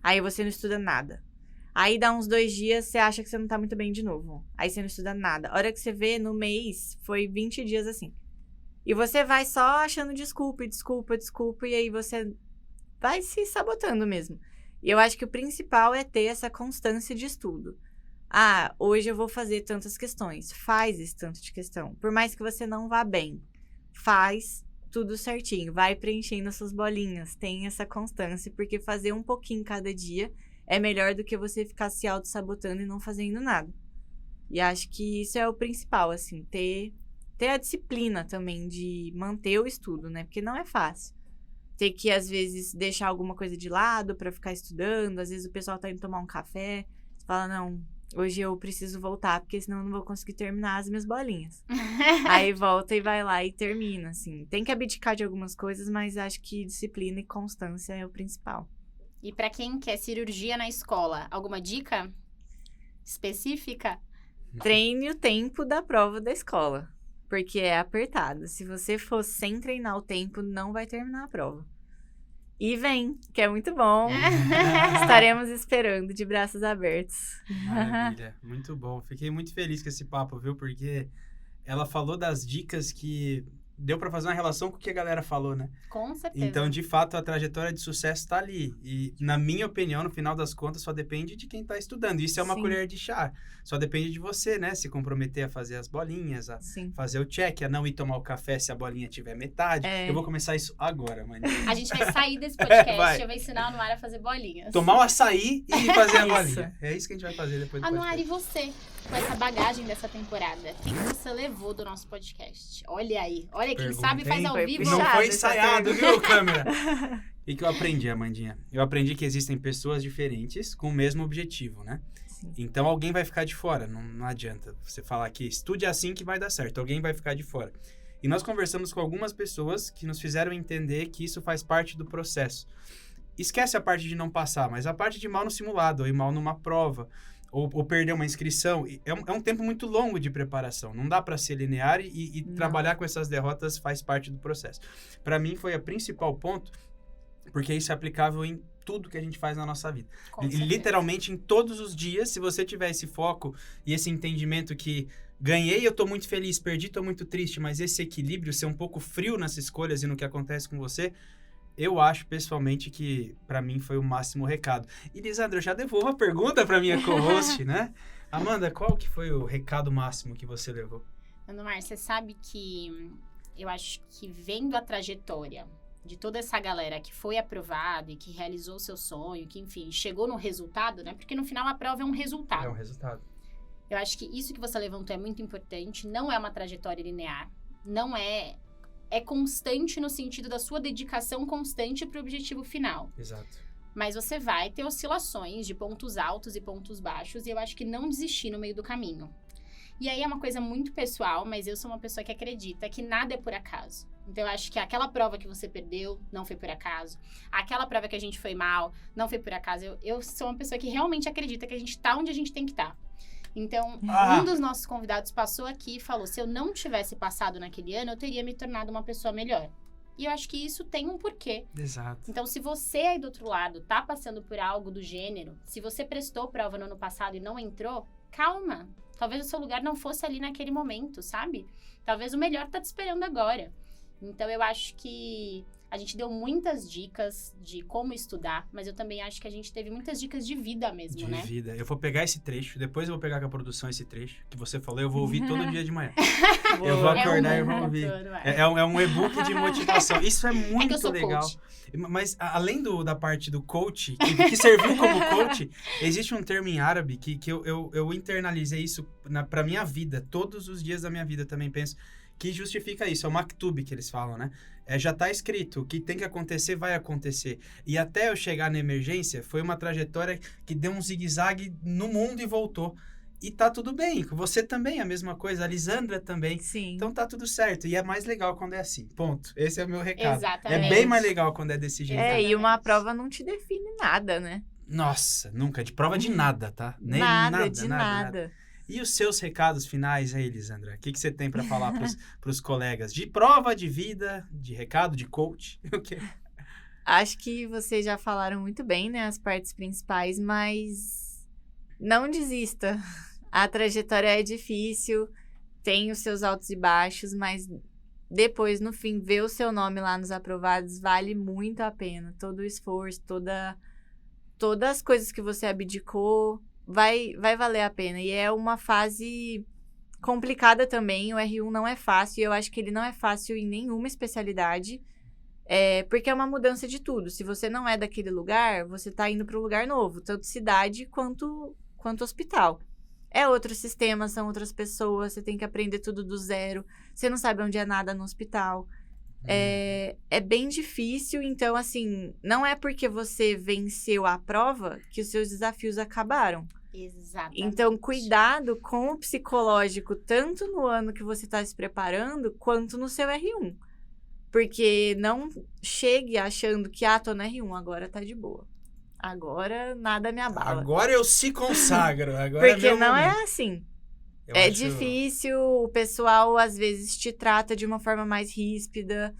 Aí você não estuda nada. Aí dá uns 2 dias, você acha que você não tá muito bem de novo. Aí você não estuda nada. A hora que você vê, no mês, foi 20 dias assim. E você vai só achando desculpa, e aí você vai se sabotando mesmo. E eu acho que o principal é ter essa constância de estudo. Ah, hoje eu vou fazer tantas questões. Faz esse tanto de questão. Por mais que você não vá bem, faz tudo certinho. Vai preenchendo as suas bolinhas. Tem essa constância, porque fazer um pouquinho cada dia é melhor do que você ficar se auto-sabotando e não fazendo nada. E acho que isso é o principal, assim, ter a disciplina também de manter o estudo, né? Porque não é fácil. Ter que, às vezes, deixar alguma coisa de lado pra ficar estudando. Às vezes o pessoal tá indo tomar um café. Você fala, não, hoje eu preciso voltar, porque senão eu não vou conseguir terminar as minhas bolinhas. Aí volta e vai lá e termina, assim. Tem que abdicar de algumas coisas, mas acho que disciplina e constância é o principal. E pra quem quer cirurgia na escola, alguma dica específica? Treine o tempo da prova da escola, porque é apertado. Se você for sem treinar o tempo, não vai terminar a prova. E vem, que é muito bom. Estaremos esperando de braços abertos. Maravilha, muito bom. Fiquei muito feliz com esse papo, viu? Porque ela falou das dicas que deu pra fazer uma relação com o que a galera falou, né? Com certeza. Então, de fato, a trajetória de sucesso tá ali. E, na minha opinião, no final das contas, só depende de quem tá estudando. Isso é uma Sim. colher de chá. Só depende de você, né? Se comprometer a fazer as bolinhas, a Sim. fazer o check, a não ir tomar o café se a bolinha tiver metade. É. Eu vou começar isso agora, mãe. A gente vai sair desse podcast, Vai. eu vou ensinar a Anuara a fazer bolinhas. Tomar um açaí e fazer a Isso. bolinha. É isso que a gente vai fazer depois do Anuara, e podcast. você? Com essa bagagem dessa temporada, o que você levou do nosso podcast? Olha aí. Olha, quem Pergunta, sabe faz hein? ao Foi vivo. Não puxado foi essa ensaiado, pergunta. viu, câmera? E que eu aprendi, Amandinha? Eu aprendi que existem pessoas diferentes com o mesmo objetivo, né? Sim. Então, alguém vai ficar de fora. Não adianta você falar que estude assim que vai dar certo. Alguém vai ficar de fora. E nós conversamos com algumas pessoas que nos fizeram entender que isso faz parte do processo. Esquece a parte de não passar, mas a parte de mal no simulado, ou ir mal numa prova, ou perder uma inscrição. É um tempo muito longo de preparação. Não dá para ser linear e trabalhar com essas derrotas faz parte do processo. Para mim, foi o principal ponto, porque isso é aplicável em tudo que a gente faz na nossa vida. Com certeza. Literalmente, em todos os dias, se você tiver esse foco e esse entendimento que ganhei, eu tô muito feliz, perdi, tô muito triste, mas esse equilíbrio, ser um pouco frio nas escolhas e no que acontece com você, eu acho, pessoalmente, que pra mim foi o máximo recado. E, Lisandra, eu já devolvo a pergunta pra minha co-host, né? Amanda, qual que foi o recado máximo que você levou? Anuara, você sabe que eu acho que vendo a trajetória de toda essa galera que foi aprovada e que realizou o seu sonho, que, enfim, chegou no resultado, né? Porque no final a prova é um resultado. É um resultado. Eu acho que isso que você levantou é muito importante. Não é uma trajetória linear. Não é... É constante no sentido da sua dedicação constante para o objetivo final. Exato. Mas você vai ter oscilações de pontos altos e pontos baixos. E eu acho que não desistir no meio do caminho. E aí é uma coisa muito pessoal, mas eu sou uma pessoa que acredita que nada é por acaso. Então eu acho que aquela prova que você perdeu não foi por acaso. Aquela prova que a gente foi mal não foi por acaso. Eu sou uma pessoa que realmente acredita que a gente tá onde a gente tem que estar. Então, um dos nossos convidados passou aqui e falou, se eu não tivesse passado naquele ano, eu teria me tornado uma pessoa melhor. E eu acho que isso tem um porquê. Exato. Então, se você aí do outro lado tá passando por algo do gênero, se você prestou prova no ano passado e não entrou, calma. Talvez o seu lugar não fosse ali naquele momento, sabe? Talvez o melhor tá te esperando agora. Então, eu acho que a gente deu muitas dicas de como estudar, mas eu também acho que a gente teve muitas dicas de vida mesmo, De né? vida. Eu vou pegar esse trecho, depois eu vou pegar com a produção esse trecho que você falou, eu vou ouvir todo dia de manhã. Eu vou acordar e vou ouvir. É um e-book de motivação. Isso é muito que eu sou legal. coach. Mas, além da parte do coach, que serviu como coach, existe um termo em árabe que eu internalizei isso pra minha vida. Todos os dias da minha vida também penso que justifica isso. É o maktub que eles falam, né? Já tá escrito, o que tem que acontecer, vai acontecer. E até eu chegar na emergência, foi uma trajetória que deu um zigue-zague no mundo e voltou. E tá tudo bem, com você também a mesma coisa, a Lisandra também. Sim. Então tá tudo certo. E é mais legal quando é assim. Ponto. Esse é o meu recado. Exatamente. É bem mais legal quando é desse jeito. E uma Exatamente. prova não te define nada, né? Nossa, nunca. De prova de nada, tá? Nem nada. E os seus recados finais aí, Lisandra? O que você tem pra falar pros colegas? De prova, de vida, de recado, de coach? O quê? Acho que vocês já falaram muito bem, né? As partes principais, mas não desista. A trajetória é difícil, tem os seus altos e baixos, mas depois, no fim, ver o seu nome lá nos aprovados vale muito a pena. Todo o esforço, todas as coisas que você abdicou, vai valer a pena. E é uma fase complicada também. O R1 não é fácil. E eu acho que ele não é fácil em nenhuma especialidade. Porque é uma mudança de tudo. Se você não é daquele lugar, você tá indo para um lugar novo. Tanto cidade quanto hospital. É outro sistema, são outras pessoas. Você tem que aprender tudo do zero. Você não sabe onde é nada no hospital. É bem difícil. Então, assim, não é porque você venceu a prova que os seus desafios acabaram. Exatamente. Então, cuidado com o psicológico, tanto no ano que você está se preparando, quanto no seu R1. Porque não chegue achando que, tô no R1, agora tá de boa. Agora nada me abala. Agora eu se consagro. Agora porque é meu não momento. é assim. Eu É acho- difícil, o pessoal às vezes te trata de uma forma mais ríspida.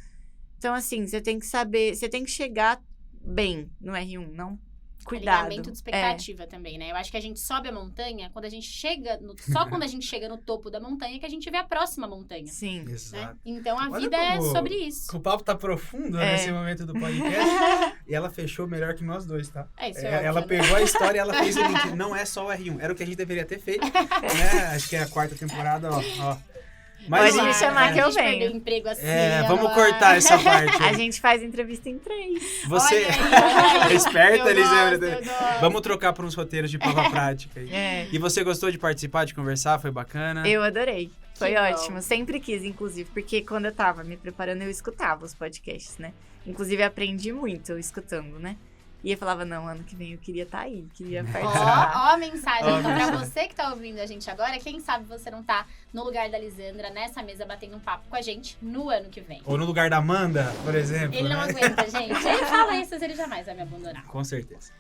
Então, assim, você tem que saber, você tem que chegar bem no R1, não cuidado. Alinhamento de expectativa também, né? Eu acho que a gente sobe a montanha, quando a gente chega só quando a gente chega no topo da montanha que a gente vê a próxima montanha. Sim. Né? Exato. Então a Olha vida é como- sobre isso. O papo tá profundo nesse momento do podcast. E ela fechou melhor que nós dois, tá? É isso, Ela óbvio, né? pegou a história e ela fez o link. Não é só o R1. Era o que a gente deveria ter feito. Né? Acho que é a 4ª temporada, ó. Pode ó, me chamar que eu venho. Perder o emprego assim, vamos Ana. cortar essa parte. A gente faz entrevista em 3. Você Olha aí, esperta, eu Elisandra. gosto, eu gosto. Vamos trocar por uns roteiros de prova prática aí. E você gostou de participar, de conversar? Foi bacana? Eu adorei. Foi Que ótimo. bom. Sempre quis, inclusive, porque quando eu tava me preparando, eu escutava os podcasts, né? Inclusive, aprendi muito escutando, né? E eu falava, não, ano que vem eu queria estar aí, queria participar. Ó a mensagem. Ó a Então, pra mensagem. você que tá ouvindo a gente agora, quem sabe você não tá no lugar da Lisandra, nessa mesa, batendo um papo com a gente no ano que vem. Ou no lugar da Amanda, por exemplo. Ele não né? aguenta, gente. Ele fala isso, mas ele jamais vai me abandonar. Com certeza.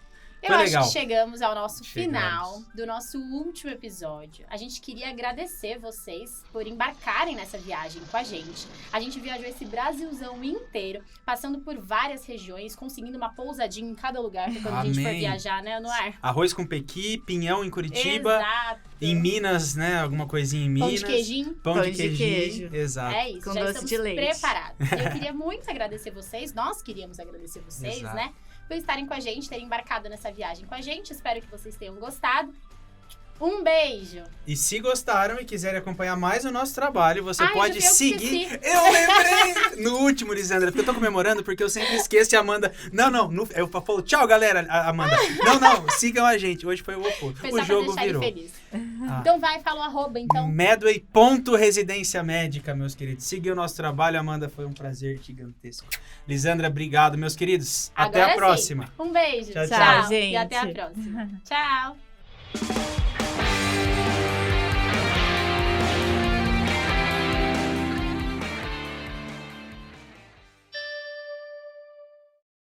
Eu Foi acho legal. que chegamos ao nosso Chegamos. final do nosso último episódio. A gente queria agradecer vocês por embarcarem nessa viagem com a gente. A gente viajou esse Brasilzão inteiro, passando por várias regiões, conseguindo uma pousadinha em cada lugar pra quando a gente for Amém. viajar, né, Anuar? Arroz com pequi, pinhão em Curitiba. Exato. Em Minas, né? Alguma coisinha em Pão Minas. de queijinho. Pão Pão de de queijinho. queijo. Exato. É isso, Com já doce estamos de leite. preparados. Eu queria muito agradecer vocês, nós queríamos agradecer vocês, Exato. né? Por estarem com a gente, terem embarcado nessa viagem com a gente. Espero que vocês tenham gostado. Um beijo! E se gostaram e quiserem acompanhar mais o nosso trabalho, você Ai, pode eu seguir. esqueci. Eu lembrei! No último, Lisandra, porque eu tô comemorando, porque eu sempre esqueço e a Amanda. Não. Eu falo, tchau, galera, Amanda. Não, sigam a gente. Hoje foi o oposto. Foi O só jogo pra deixar virou. ele feliz. Ah. Então vai, fala o arroba, então. Medway.residência médica, meus queridos. Siga o nosso trabalho, Amanda. Foi um prazer gigantesco. Lisandra, obrigado, meus queridos. Até Agora a sim. próxima. Um beijo. Tchau, tchau. E até a gente. próxima. Tchau.